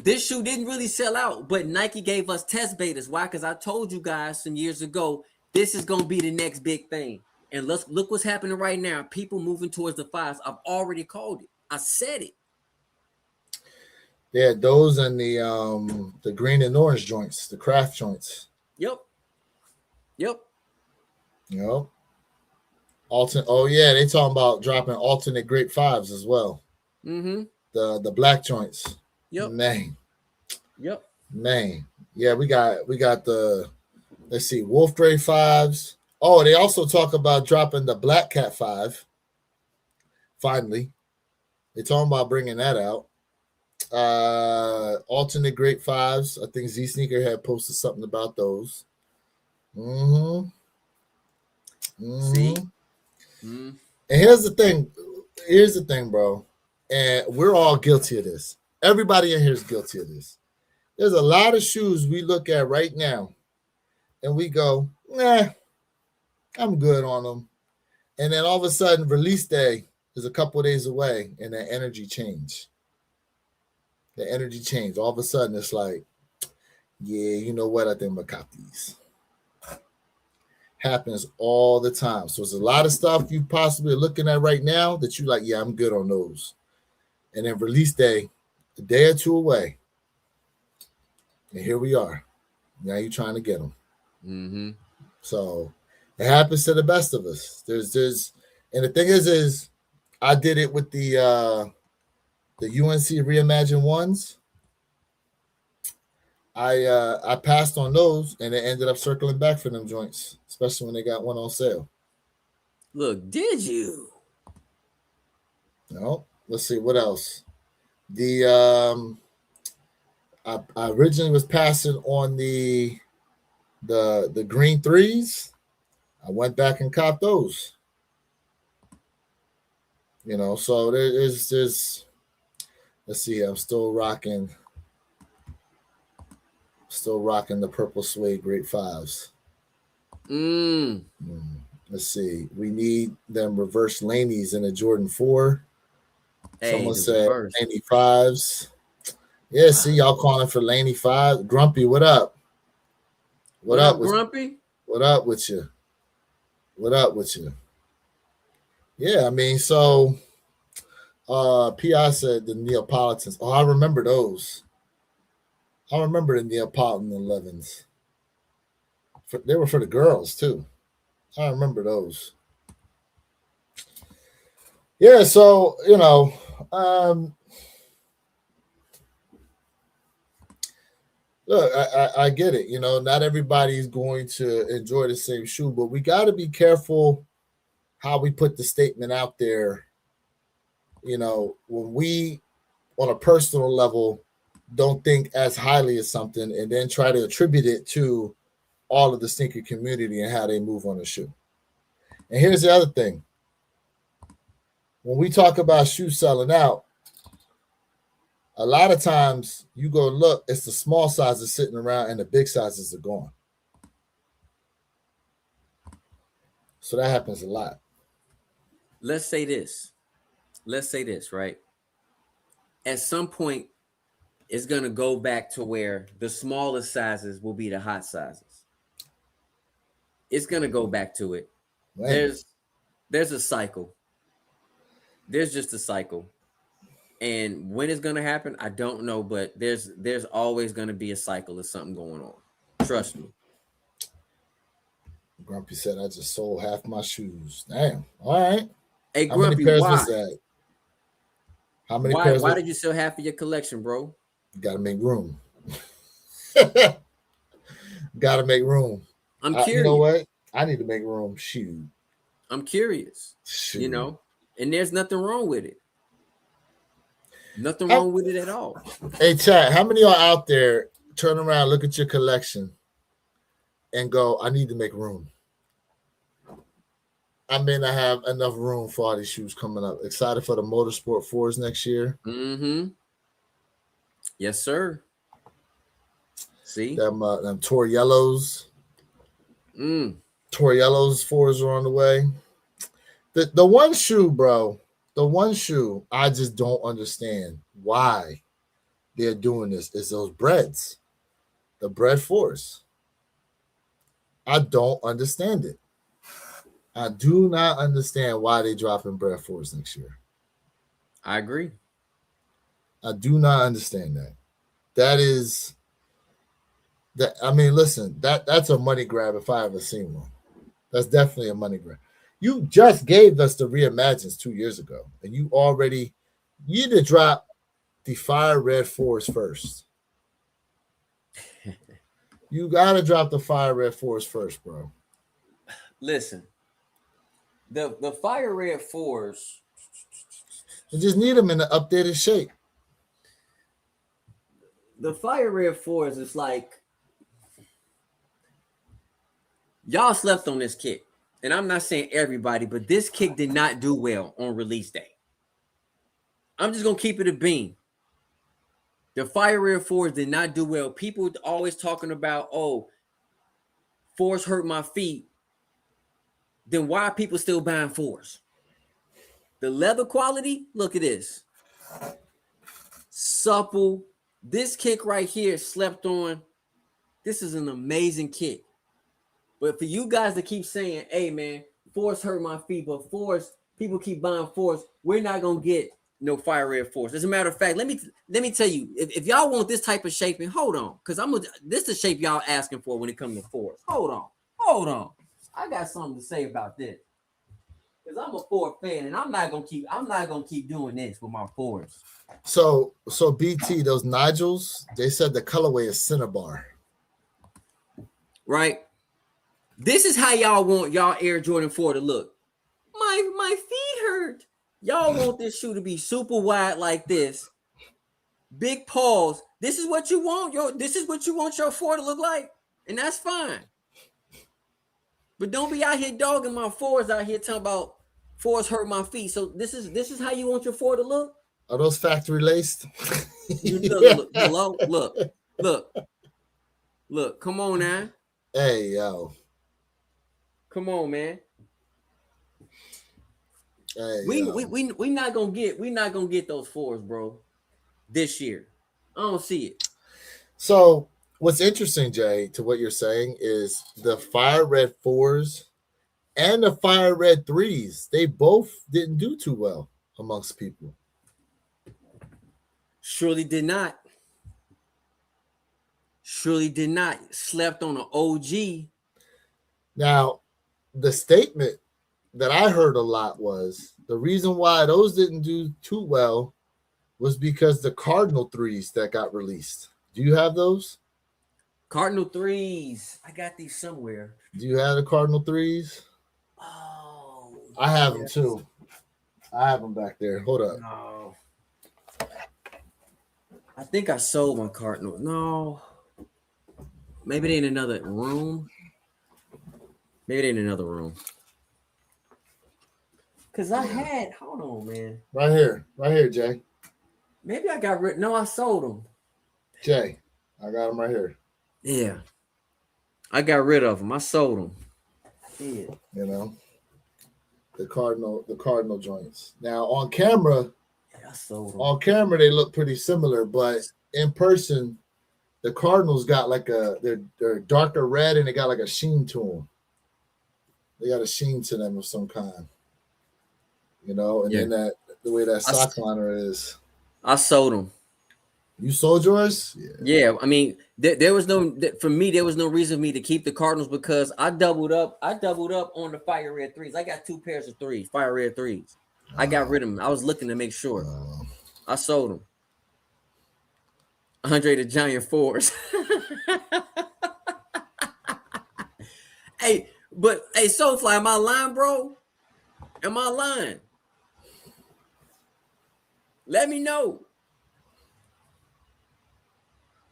This shoe didn't really sell out, but Nike gave us test betas. Why? Because I told you guys some years ago, this is going to be the next big thing. And look what's happening right now. People moving towards the 5s. I've already called it. I said it. Yeah, those and the green and orange joints, the craft joints. Yep. Oh yeah, they talking about dropping alternate grape 5s as well. Mm-hmm. The black joints. Yep. Man. Yep. Man. Yeah, we got the, let's see, Wolf Gray 5s. Oh, they also talk about dropping the Black Cat 5. Finally. They're talking about bringing that out. Alternate Great Fives. I think Z Sneaker had posted something about those. Mm-hmm. See? Mm-hmm. Mm. And here's the thing. Here's the thing, bro. And we're all guilty of this. Everybody in here is guilty of this. There's a lot of shoes we look at right now and we go, nah, I'm good on them. And then all of a sudden, release day is a couple of days away and the energy change. The energy change. All of a sudden, it's like, yeah, you know what? I think I'm going to cop these. Happens all the time. So there's a lot of stuff you possibly are looking at right now that you like, yeah, I'm good on those. And then release day, a day or two away. And here we are. Now you're trying to get them. Mm-hmm. So it happens to the best of us. And the thing is I did it with the UNC Reimagine ones. I passed on those and it ended up circling back for them joints, especially when they got one on sale. Look, did you? No, let's see what else. The I originally was passing on the green threes. I went back and copped those. You know, so there's let's see, I'm still rocking the purple suede Great Fives. Let's see. We need them reverse Laneys in a Jordan 4. Hey, Someone said reverse. Laney 5s. Yeah, see, y'all calling for Laney 5. Grumpy, what up? What up, Grumpy? What up with you? What up with you? Yeah, I mean, so P.I. said the Neapolitans. Oh, I remember those. I remember the Neapolitan 11s. They were for the girls, too. I remember those. Yeah, so, you know, look, I get it. You know, not everybody's going to enjoy the same shoe, but we got to be careful how we put the statement out there. You know, when we, on a personal level, don't think as highly as something and then try to attribute it to all of the sneaker community and how they move on the shoe. And here's the other thing. When we talk about shoes selling out, a lot of times you go look, it's the small sizes sitting around and the big sizes are gone. So that happens a lot. Let's say this, right? At some point, it's going to go back to where the smallest sizes will be the hot sizes. It's going to go back to it. Man. There's a cycle. There's just a cycle. And when it's going to happen, I don't know, but there's always going to be a cycle of something going on. Trust me. Grumpy said, I just sold half my shoes. Damn. All right. Hey, How Grumpy, many pairs why? was that? How many pairs? Why did you sell half of your collection, bro? You got to make room. Got to make room. I'm curious. You know what? I need to make room. Shoot. I'm curious. Shoot. You know, and there's nothing wrong with it. Nothing wrong with it at all. Hey, chat, how many are out there turn around, look at your collection, and go, I need to make room? I may not have enough room for all these shoes coming up. Excited for the Motorsport 4s next year. Mm-hmm. Yes, sir. See? Them Tor Yellows. Tor Yellows 4s are on the way. The one shoe, bro, I just don't understand why they're doing this is those breads. The bread 4s. I don't understand it. I do not understand why they dropping bread 4s next year. I agree. I do not understand that. I mean, listen, that's a money grab if I ever seen one. That's definitely a money grab. You just gave us the Reimagines 2 years ago, and you need to drop the Fire Red 4s first. You got to drop the Fire Red 4s first, bro. Listen, the Fire Red 4s. You just need them in an updated shape. the Fire Red Force is like y'all slept on this kick. And I'm not saying everybody, but this kick did not do well on release day. I'm just gonna keep it a beam. The Fire Red Force did not do well. People always talking about, oh, Force hurt my feet. Then why are people still buying Force? The leather quality, look at this. Supple. This kick right here, slept on. This is an amazing kick. But for you guys to keep saying, hey man, Force hurt my feet, but Force, people keep buying Force, we're not gonna get no Fire Red Force. As a matter of fact, let me tell you, if y'all want this type of shaping, hold on, because this is the shape y'all asking for when it comes to Force. Hold on. I got something to say about this. Because I'm a Ford fan, and I'm not gonna keep doing this with my Fords. So BT, those Nigels, they said the colorway is Cinnabar. Right? This is how y'all want y'all Air Jordan 4 to look. My feet hurt. Y'all want this shoe to be super wide like this. Big paws. This is what you want. This is what you want your 4 to look like. And that's fine. But don't be out here dogging my 4s out here talking about 4s hurt my feet. So this is how you want your 4 to look? Are those factory laced? Look, come on now. Hey, yo. Come on, man. Hey, we not gonna get those 4s, bro, this year. I don't see it. So what's interesting, Jay, to what you're saying is the Fire Red 4s and the Fire Red 3s, they both didn't do too well amongst people. Surely did not. Slept on an OG. Now, the statement that I heard a lot was the reason why those didn't do too well was because the Cardinal 3s that got released. Do you have those? Cardinal 3s. I got these somewhere. Do you have the Cardinal 3s? Oh, I have them too. I have them back there. Hold up. No. I think I sold my Cardinal. No. Maybe they in another room. Cause I had, hold on, man. Right here, Jay. Maybe I got rid. No, I sold them. Jay, I got them right here. Yeah, I got rid of them. I sold them. Yeah. You know, the Cardinal joints. Now on camera, I sold them. On camera they look pretty similar, but in person, the Cardinals got like they're darker red and they got like a sheen to them. They got a sheen to them of some kind. You know, and then the way that sock liner is. I sold them. You sold yours? Yeah. I mean, there was no reason for me to keep the Cardinals because I doubled up on the Fire Red 3s. I got 2 pairs of 3s, Fire Red 3s. I got rid of them. I was looking to make sure. I sold them. Andre the Giant 4s. Hey, Soulfly, am I lying, bro? Am I lying? Let me know.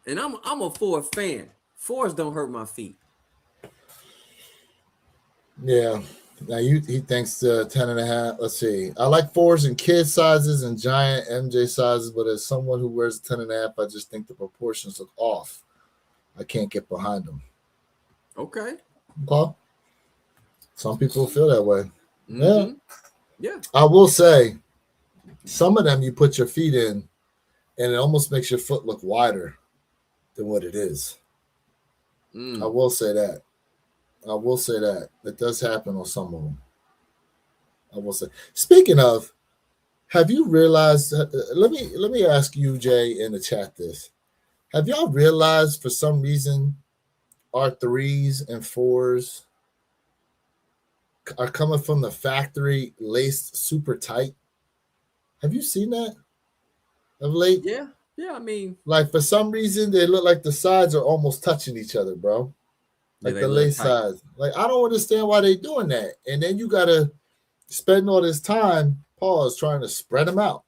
And I'm a Ford fan. Fords don't hurt my feet. Yeah. Now he thinks 10.5. Let's see. I like 4s in kid sizes and giant MJ sizes, but as someone who wears 10.5, I just think the proportions look off. I can't get behind them. Okay. Well, some people feel that way. Mm-hmm. Yeah. I will say, some of them you put your feet in, and it almost makes your foot look wider than what it is. I will say that. That does happen on some of them. I will say. Speaking of, have you realized? Let me ask you, Jay, in the chat this. Have y'all realized for some reason our 3s and 4s are coming from the factory laced super tight? Have you seen that of late? Yeah. I mean, like for some reason they look like the sides are almost touching each other, bro. Like the lace sides. Like I don't understand why they doing that. And then you gotta spend all this time, trying to spread them out.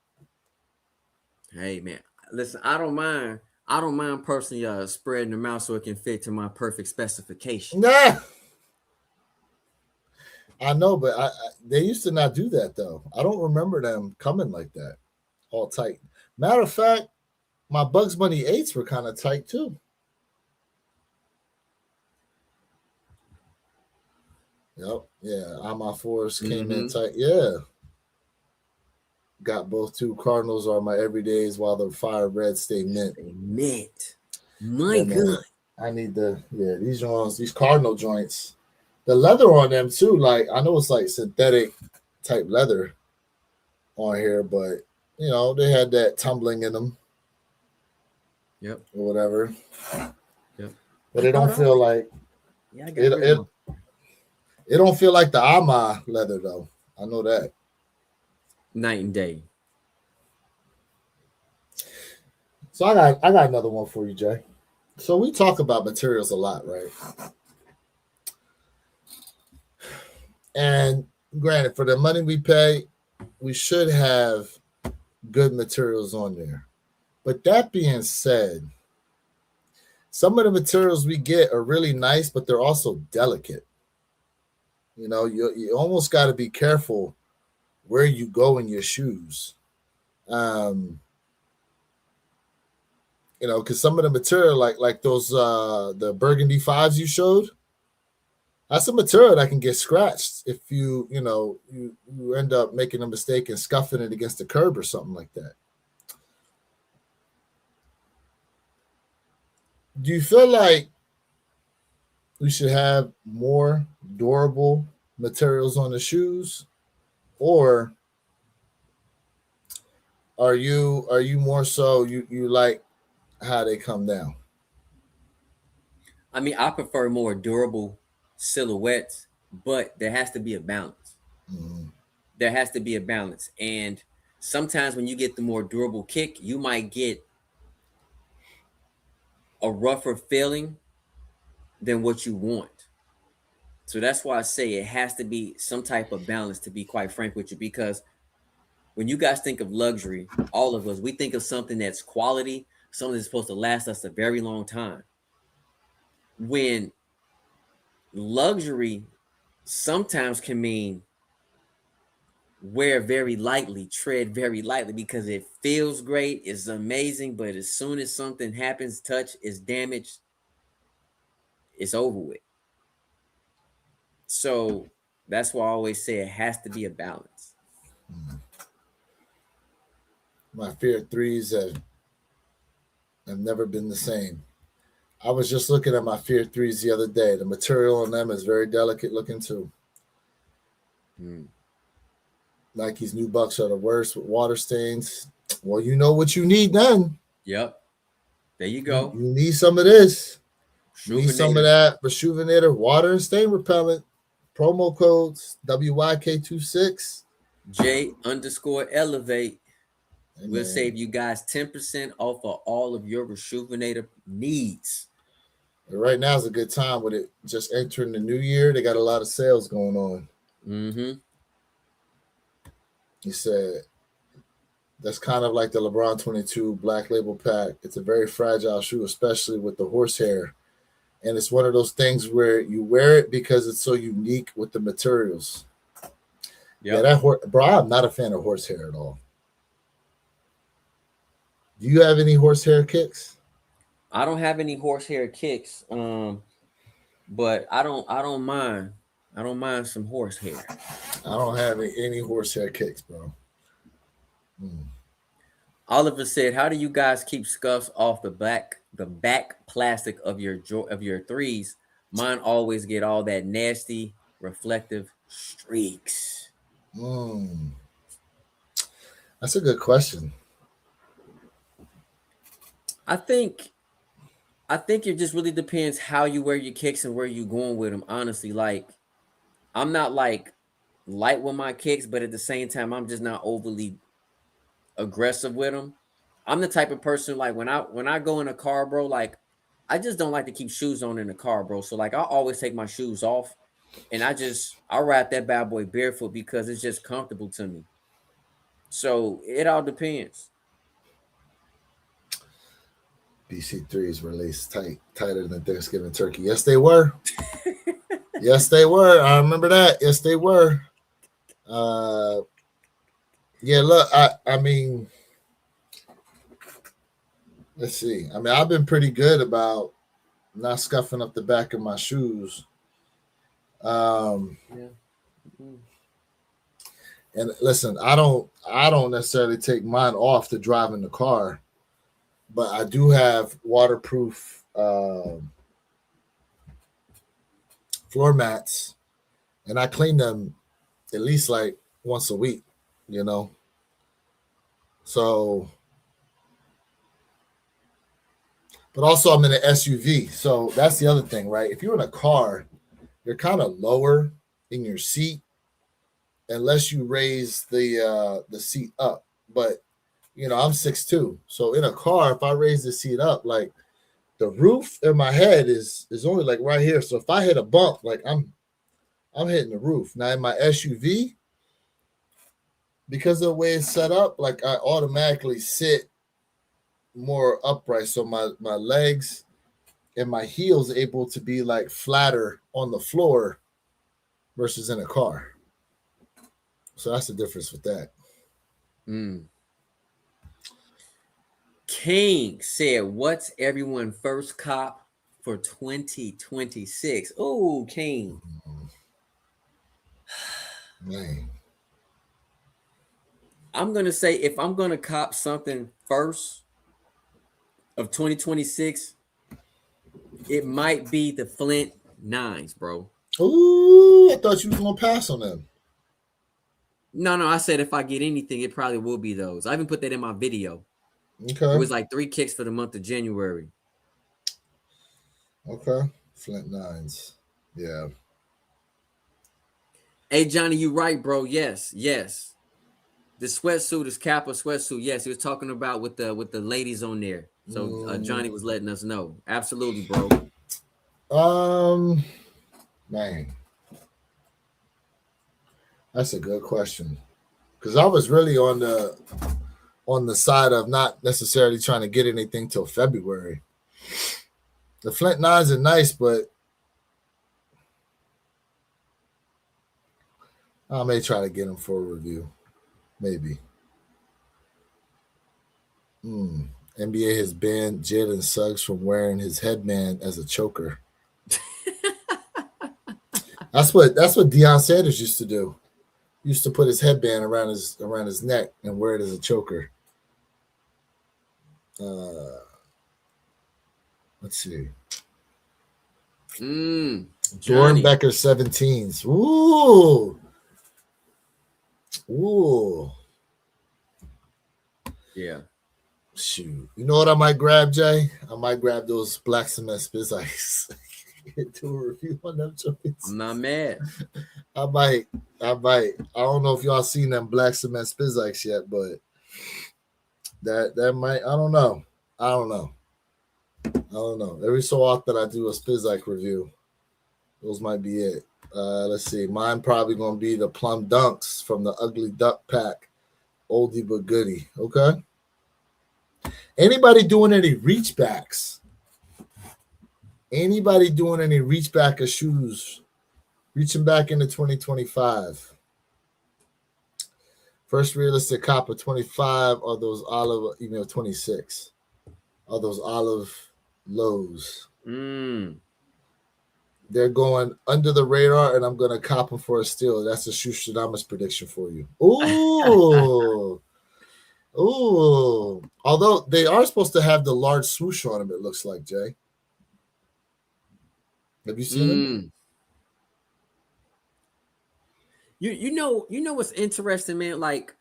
Hey man, listen, I don't mind I don't mind personally spreading them out so it can fit to my perfect specification. Nah, I know, but they used to not do that though. I don't remember them coming like that, all tight. Matter of fact, my Bugs Bunny 8s were kind of tight too. Yep. Yeah. I'm my fours came in tight. Yeah. Got both two. Cardinals are my everydays while the fire red stay mint. Mint. My Yeah, God. I need these ones, these Cardinal joints. The leather on them too, like I know it's like synthetic type leather on here, but you know, they had that tumbling in them. Yep. Or whatever. Yep. But it don't feel like it don't feel like the Ama leather though. I know that. Night and day. So I got another one for you, Jay. So we talk about materials a lot, right? And granted, for the money we pay, we should have good materials on there. But that being said, some of the materials we get are really nice, but they're also delicate. You know, you almost got to be careful where you go in your shoes. You know, because some of the material, like those the burgundy fives you showed, that's a material that can get scratched if you end up making a mistake and scuffing it against the curb or something like that. Do you feel like we should have more durable materials on the shoes, or are you more so you like how they come down? I mean, I prefer more durable silhouettes, but there has to be a balance. Mm-hmm. There has to be a balance. And sometimes when you get the more durable kick, you might get a rougher feeling than what you want. So that's why I say it has to be some type of balance, to be quite frank with you, because when you guys think of luxury, all of us, we think of something that's quality, something that's supposed to last us a very long time. When luxury sometimes can mean wear very lightly, tread very lightly, because it feels great, it's amazing, but as soon as something happens, touch is damaged, it's over with. So that's why I always say it has to be a balance. My Fear threes have never been the same. I was just looking at my Fear threes the other day. The material on them is very delicate looking too. Nike's new bucks are the worst with water stains. Well, you know what you need then. Yep. There you go. You need some of this. You need some of Shoevenator. that Rejuvenator water and stain repellent. Promo codes WYK26. J_elevate. Hey, We'll man. save you guys 10% off of all of your Rejuvenator needs. Right now is a good time with it. Just entering the new year, they got a lot of sales going on. He said that's kind of like the LeBron 22 Black Label pack. It's a very fragile shoe, especially with the horsehair. And it's one of those things where you wear it because it's so unique with the materials. Yep. Yeah, bro, I'm not a fan of horsehair at all. Do you have any horsehair kicks? I don't have any horsehair kicks, but I don't mind. I don't mind some horsehair. I don't have any horsehair kicks, bro. Oliver said, "How do you guys keep scuffs off the back plastic of your threes? Mine always get all that nasty reflective streaks." That's a good question. I think it just really depends how you wear your kicks and where you're going with them. Honestly, like I'm not like light with my kicks, but at the same time, I'm just not overly aggressive with them. I'm the type of person like when I go in a car, bro, like I just don't like to keep shoes on in the car, bro. So like I always take my shoes off and I ride that bad boy barefoot because it's just comfortable to me. So it all depends. BC3s were laced tighter than Thanksgiving turkey. Yes, they were. Yes, they were. I remember that. Yes, they were. Yeah, look, I mean, let's see. I mean, I've been pretty good about not scuffing up the back of my shoes. Yeah. Mm. And listen, I don't necessarily take mine off to drive in the car, but I do have waterproof floor mats, and I clean them at least like once a week, you know. So, but also I'm in an SUV, so that's the other thing, right? If you're in a car, you're kind of lower in your seat unless you raise the seat up. But you know, I'm 6'2", so in a car, if I raise the seat up, like the roof in my head is only like right here. So if I hit a bump, like I'm hitting the roof. Now in my SUV, because of the way it's set up, like I automatically sit more upright, so my legs and my heels able to be like flatter on the floor versus in a car. So that's the difference with that. Mm. King said, "What's everyone first cop for 2026?" Oh, King. Man. I'm gonna say if I'm gonna cop something first of 2026, it might be the Flint Nines, bro. Ooh, I thought you was gonna pass on them. No, I said if I get anything, it probably will be those. I even put that in my video. Okay. It was like 3 kicks for the month of January. Okay. Flint Nines. Yeah. Hey, Johnny, you right, bro. Yes. The sweatsuit is Kappa sweatsuit. Yes, he was talking about with the ladies on there. So Johnny was letting us know. Absolutely, bro. Man, that's a good question. Because I was really on the side of not necessarily trying to get anything till February. The Flint Nines are nice, but I may try to get them for a review. Maybe. NBA has banned Jalen Suggs from wearing his headband as a choker. That's what Deion Sanders used to do. He used to put his headband around his neck and wear it as a choker. Let's see. Jordan Becker 17s. Ooh. Yeah. Shoot. You know what I might grab, Jay? I might grab those Black Cement Spizz Ice. Do a review on them joints. I'm not mad. I might. I don't know if y'all seen them Black Cement Spizz Ice yet, but that might. I don't know. Every so often I do a Spizz Ice review. Those might be it. Let's see. Mine probably gonna be the Plum Dunks from the Ugly Duck Pack. Oldie but goodie. Okay. Anybody doing any reach backs? Anybody doing any reach back of shoes? Reaching back into 2025. First realistic cop of 25 are those olive, 26. Are those olive lows. They're going under the radar, and I'm going to cop them for a steal. That's a Shoestradamus prediction for you. Ooh. Ooh. Although they are supposed to have the large swoosh on them, it looks like, Jay. Have you seen them? You know what's interesting, man? Like,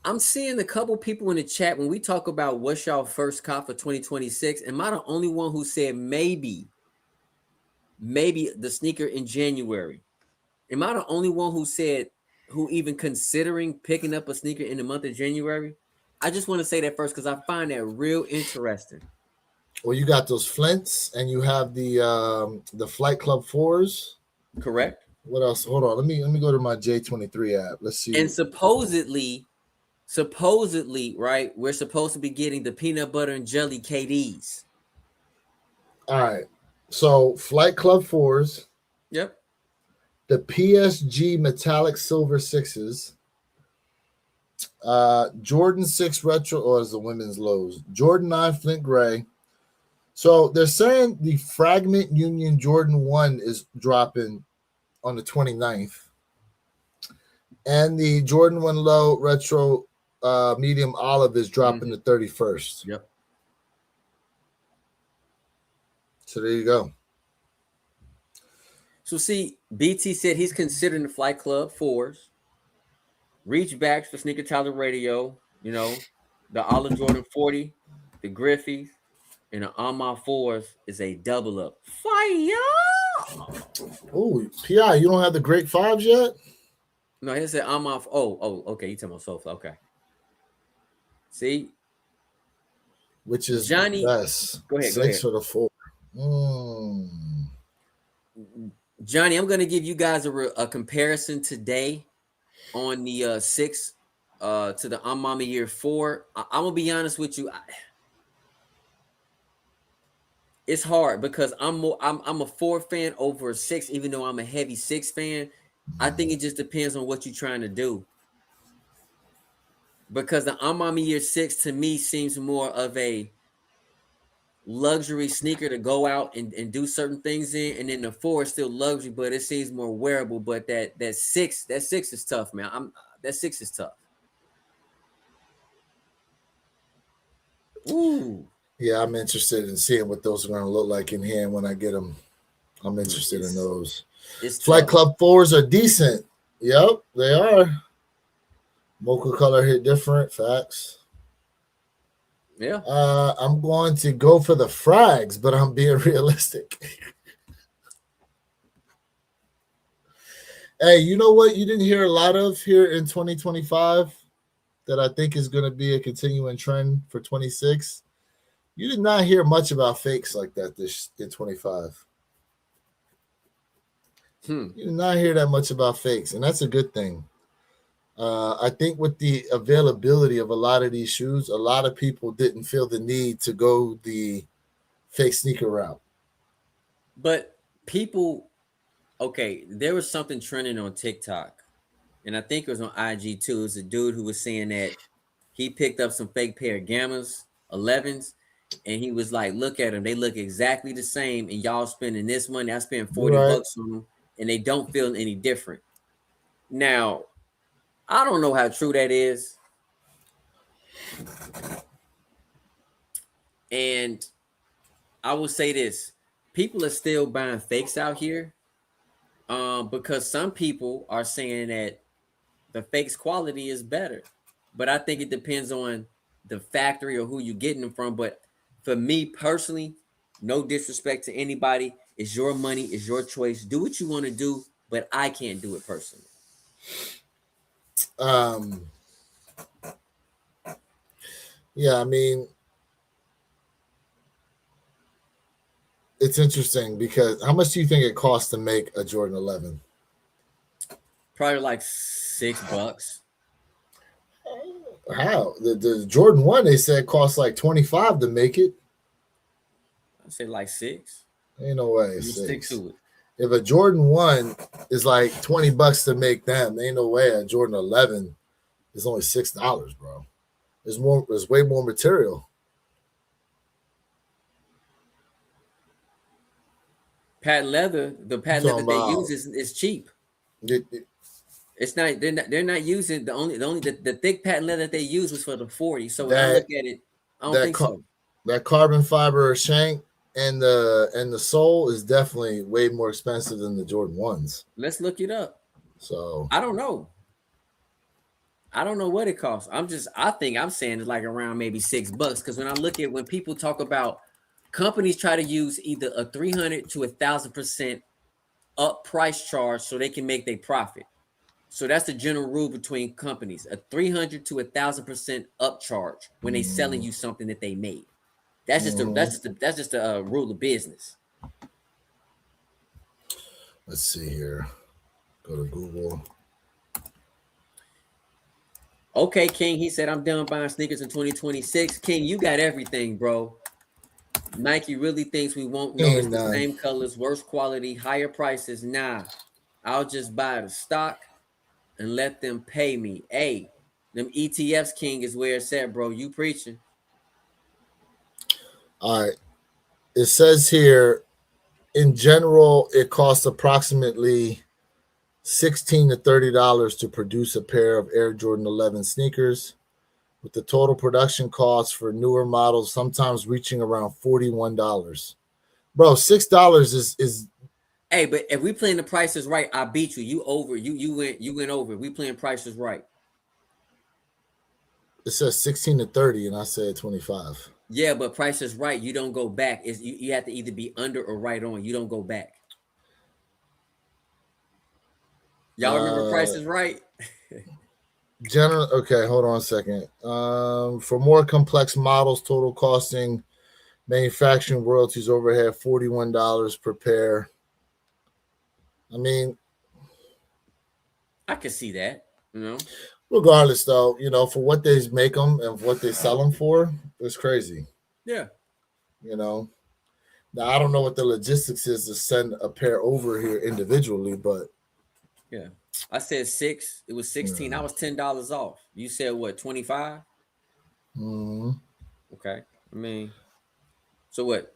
I'm seeing a couple people in the chat when we talk about what's y'all first cop for 2026. Am I the only one who said maybe the sneaker in January? Am I the only one who said who even considering picking up a sneaker in the month of January? I just want to say that first because I find that real interesting. Well, you got those Flints, and you have the Flight Club 4s. Correct. What else? Hold on. Let me go to my J23 app. Let's see. And supposedly supposedly, right, we're supposed to be getting the peanut butter and jelly KDs. All right. So Flight Club 4s, Yep. the PSG metallic silver 6s, Jordan 6 retro, or as the women's lows, Jordan 9 Flint Gray. So they're saying the Fragment Union Jordan 1 is dropping on the 29th. And the Jordan 1 low retro medium olive is dropping the 31st. Yep. So there you go. So see, BT said he's considering the Flight Club 4s, reach backs for Sneaker Tyler Radio, the Olive Jordan 40, the Griffey's, and the Armand 4s is a double up. Fire! Oh, PI, you don't have the Great 5s yet? No, he said Armand. Oh, okay. You talking about Sofa. Okay. See? Which is Johnny, best. Go ahead. 6 or the 4. Johnny, I'm going to give you guys a comparison today on the 6 to the Mama Year 4. I'm going to be honest with you. It's hard because I'm a 4 fan over a 6, even though I'm a heavy 6 fan. I think it just depends on what you're trying to do. Because the Mama Year 6 to me seems more of a luxury sneaker to go out and do certain things in, and then the 4 is still luxury, but it seems more wearable. But that 6 is tough, man. That 6 is tough. Ooh. Yeah, I'm interested in seeing what those are going to look like in hand when I get them. I'm interested in those. Flight Club 4s are decent. Yep, they are. Mocha color hit different. Facts. Yeah. I'm going to go for the frags, but I'm being realistic. Hey, you know what you didn't hear a lot of here in 2025 that I think is going to be a continuing trend for 26? You did not hear much about fakes like that this in 25. You did not hear that much about fakes, and that's a good thing. I think with the availability of a lot of these shoes, a lot of people didn't feel the need to go the fake sneaker route. But people, okay, there was something trending on TikTok, and I think it was on IG too. It was a dude who was saying that he picked up some fake pair of Gammas 11s, and he was like, look at them. They look exactly the same, and y'all spending this money. I spent 40 bucks on them, and they don't feel any different. Now, I don't know how true that is. And I will say this. People are still buying fakes out here because some people are saying that the fakes quality is better. But I think it depends on the factory or who you're getting them from. But for me personally, no disrespect to anybody. It's your money. It's your choice. Do what you want to do, but I can't do it personally. Yeah, I mean, it's interesting because how much do you think it costs to make a Jordan 11? Probably like $6. How? The Jordan 1, they said costs like 25 to make it. I say like 6. Ain't no way. You stick to it. If a Jordan 1 is like 20 bucks to make them, ain't no way a Jordan 11 is only $6, bro. There's way more material. Patent leather, the patent leather they use is cheap. It's not. They're not using the thick patent leather that they use was for the 40. So when I look at it, I don't think so. That carbon fiber shank and the sole is definitely way more expensive than the Jordan 1s. Let's look it up. So I don't know. I don't know what it costs. I think I'm saying it's like around maybe $6 because when I look at when people talk about companies try to use either a 300 to 1,000% up price charge so they can make their profit. So that's the general rule between companies: a 300 to 1,000% upcharge when they selling you something that they made. That's just the rule of business. Let's see here. Go to Google. Okay, King. He said, I'm done buying sneakers in 2026. King, you got everything, bro. Nike really thinks we won't notice Ain't the none. same colors, worse quality, higher prices. Nah, I'll just buy the stock and let them pay me. Hey, them ETFs, King, is where it's at, bro. You preaching. All right. It says here, in general, it costs approximately $16 to $30 to produce a pair of Air Jordan 11 sneakers, with the total production cost for newer models sometimes reaching around $41. Bro, $6 is Hey, but if we playing the prices right, I beat you. You over. You went over. We playing prices right. it says 16 to 30 and I said 25. Yeah, but prices right, you don't go back. Is you have to either be under or right on. You don't go back. Y'all remember Uh prices right? general okay, hold on a second. For more complex models, total costing manufacturing royalties overhead $41 per pair. I mean, I can see that. You know. regardless though, for what they make them and what they sell them for, it's crazy. Yeah. You know, now I don't know what the logistics is to send a pair over here individually, but Yeah. I said 6. It was 16. I yeah. was $10 off. You said what, 25? Mhm. Okay. I mean, so what?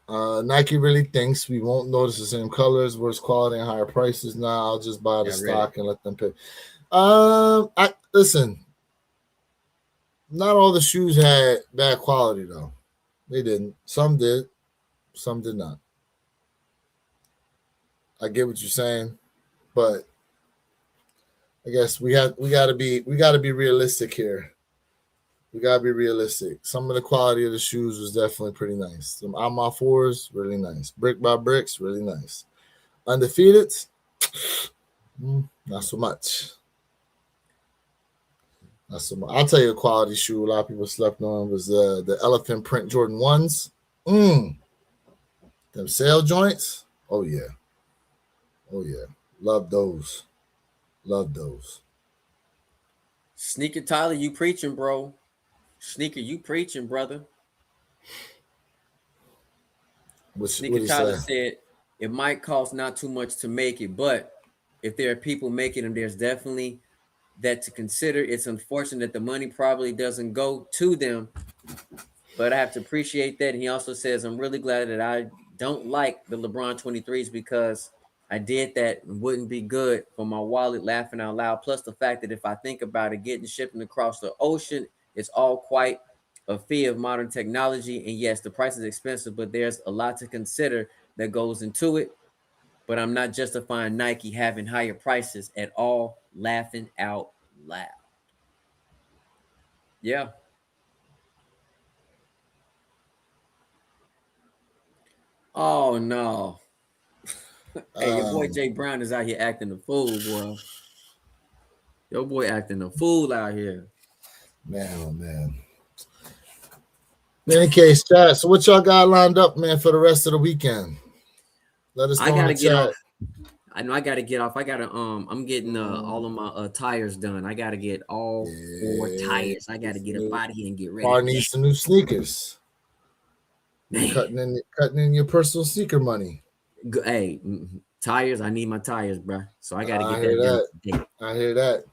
Nike really thinks we won't notice the same colors, worse quality, and higher prices. Now I'll just buy the Yeah, I read it. stock and let them pay. I listen. Not all the shoes had bad quality though. They didn't. Some did. Some did not. I get what you're saying, but I guess we gotta be realistic here. We gotta be realistic. Some of the quality of the shoes was definitely pretty nice. Some Alma fours, really nice. Brick by bricks, really nice. Undefeated, not so much. Not so much. I'll tell you a quality shoe a lot of people slept on was the elephant print Jordan ones. Mm, them sail joints. Oh yeah. Oh yeah. Love those. Love those. Sneaker Tyler, you preaching, bro. Sneaker, you preaching, brother. What Sneaker do you Tyler say? said it might cost not too much to make it, but if there are people making them, there's definitely that to consider. It's unfortunate that the money probably doesn't go to them, but I have to appreciate that. And he also says, I'm really glad that I don't like the LeBron 23s because I did that and wouldn't be good for my wallet, laughing out loud. Plus, the fact that if I think about it, getting shipping across the ocean, it's all quite a fee of modern technology. And yes, the price is expensive, but there's a lot to consider that goes into it. But I'm not justifying Nike having higher prices at all, laughing out loud. Yeah. Oh, no. Hey, your boy Um, Jay Brown is out here acting a fool, boy. Your boy acting a fool out here. man, oh man. In any case, chat. So what y'all got lined up, man, for the rest of the weekend? Let us I know in the gotta get chat. off. I know I gotta get off. I gotta I'm getting Mm, all of my tires done. I gotta get all 4 yeah, tires. I gotta get up out of here and get ready Bar for that. needs some new sneakers. You Man, cutting in your personal sneaker money. hey, tires. I need my tires, bro. So I gotta I get hear that done that. today. I hear that.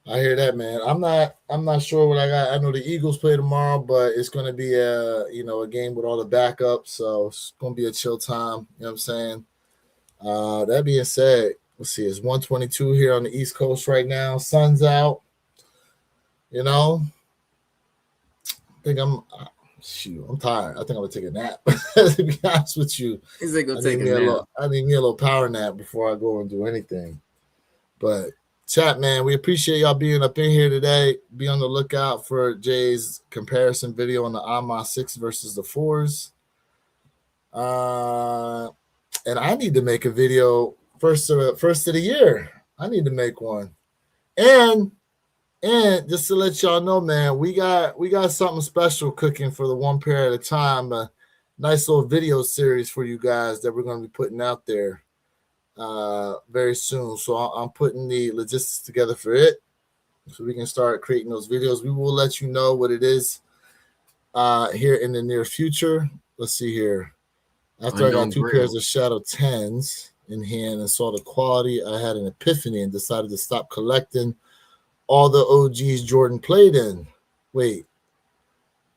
I hear that, man. I'm not sure what I got. I know the Eagles play tomorrow, but it's gonna be a game with all the backups, so it's gonna be a chill time. You know what I'm saying? That being said, let's see, it's 122 here on the East Coast right now. Sun's out. You know, I think I'm tired. I think I'm gonna take a nap. To be honest with you, Is it gonna I need take a me a nap? little. I need me a little power nap before I go and do anything. But chat, man, we appreciate y'all being up in here today. Be on the lookout for Jay's comparison video on the AMA 6 versus the 4s. And I need to make a video first of the year. I need to make one. And just to let y'all know, man, we got something special cooking for the one pair at a time. A nice little video series for you guys that we're going to be putting out there. very soon. So I'm putting the logistics together for it, so we can start creating those videos. We will let you know what it is here in the near future. Let's see here. After I got Unknown 2 Grail. pairs of Shadow 10s in hand and saw the quality, I had an epiphany and decided to stop collecting all the OGs Jordan played in. Wait,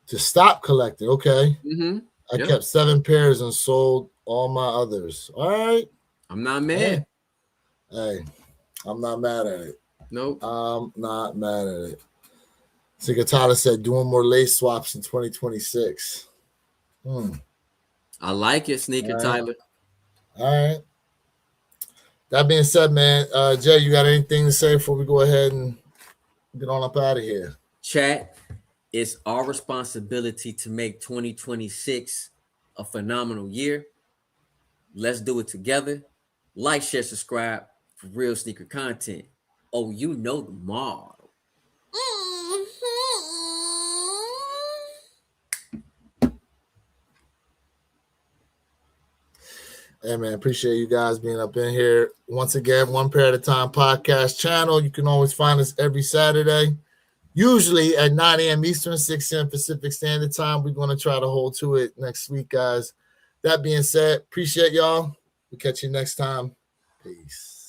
to stop collecting. Okay. Mm-hmm. I Yep. kept 7 pairs and sold all my others. All right. I'm not mad. Hey, I'm not mad at it. Nope. I'm not mad at it. Sigatata said doing more lace swaps in 2026. I like it, Sneaker All right. Tyler. All right. That being said, man, Jay, you got anything to say before we go ahead and get on up out of here? Chat, it's our responsibility to make 2026 a phenomenal year. Let's do it together. Like, share, subscribe for real sneaker content. Oh, you know the model. Hey, man, appreciate you guys being up in here. Once again, One Pair at a Time podcast channel. You can always find us every Saturday, usually at 9 a.m. Eastern, 6 a.m. Pacific Standard Time. We're going to try to hold to it next week, guys. That being said, appreciate y'all. We'll catch you next time. Peace.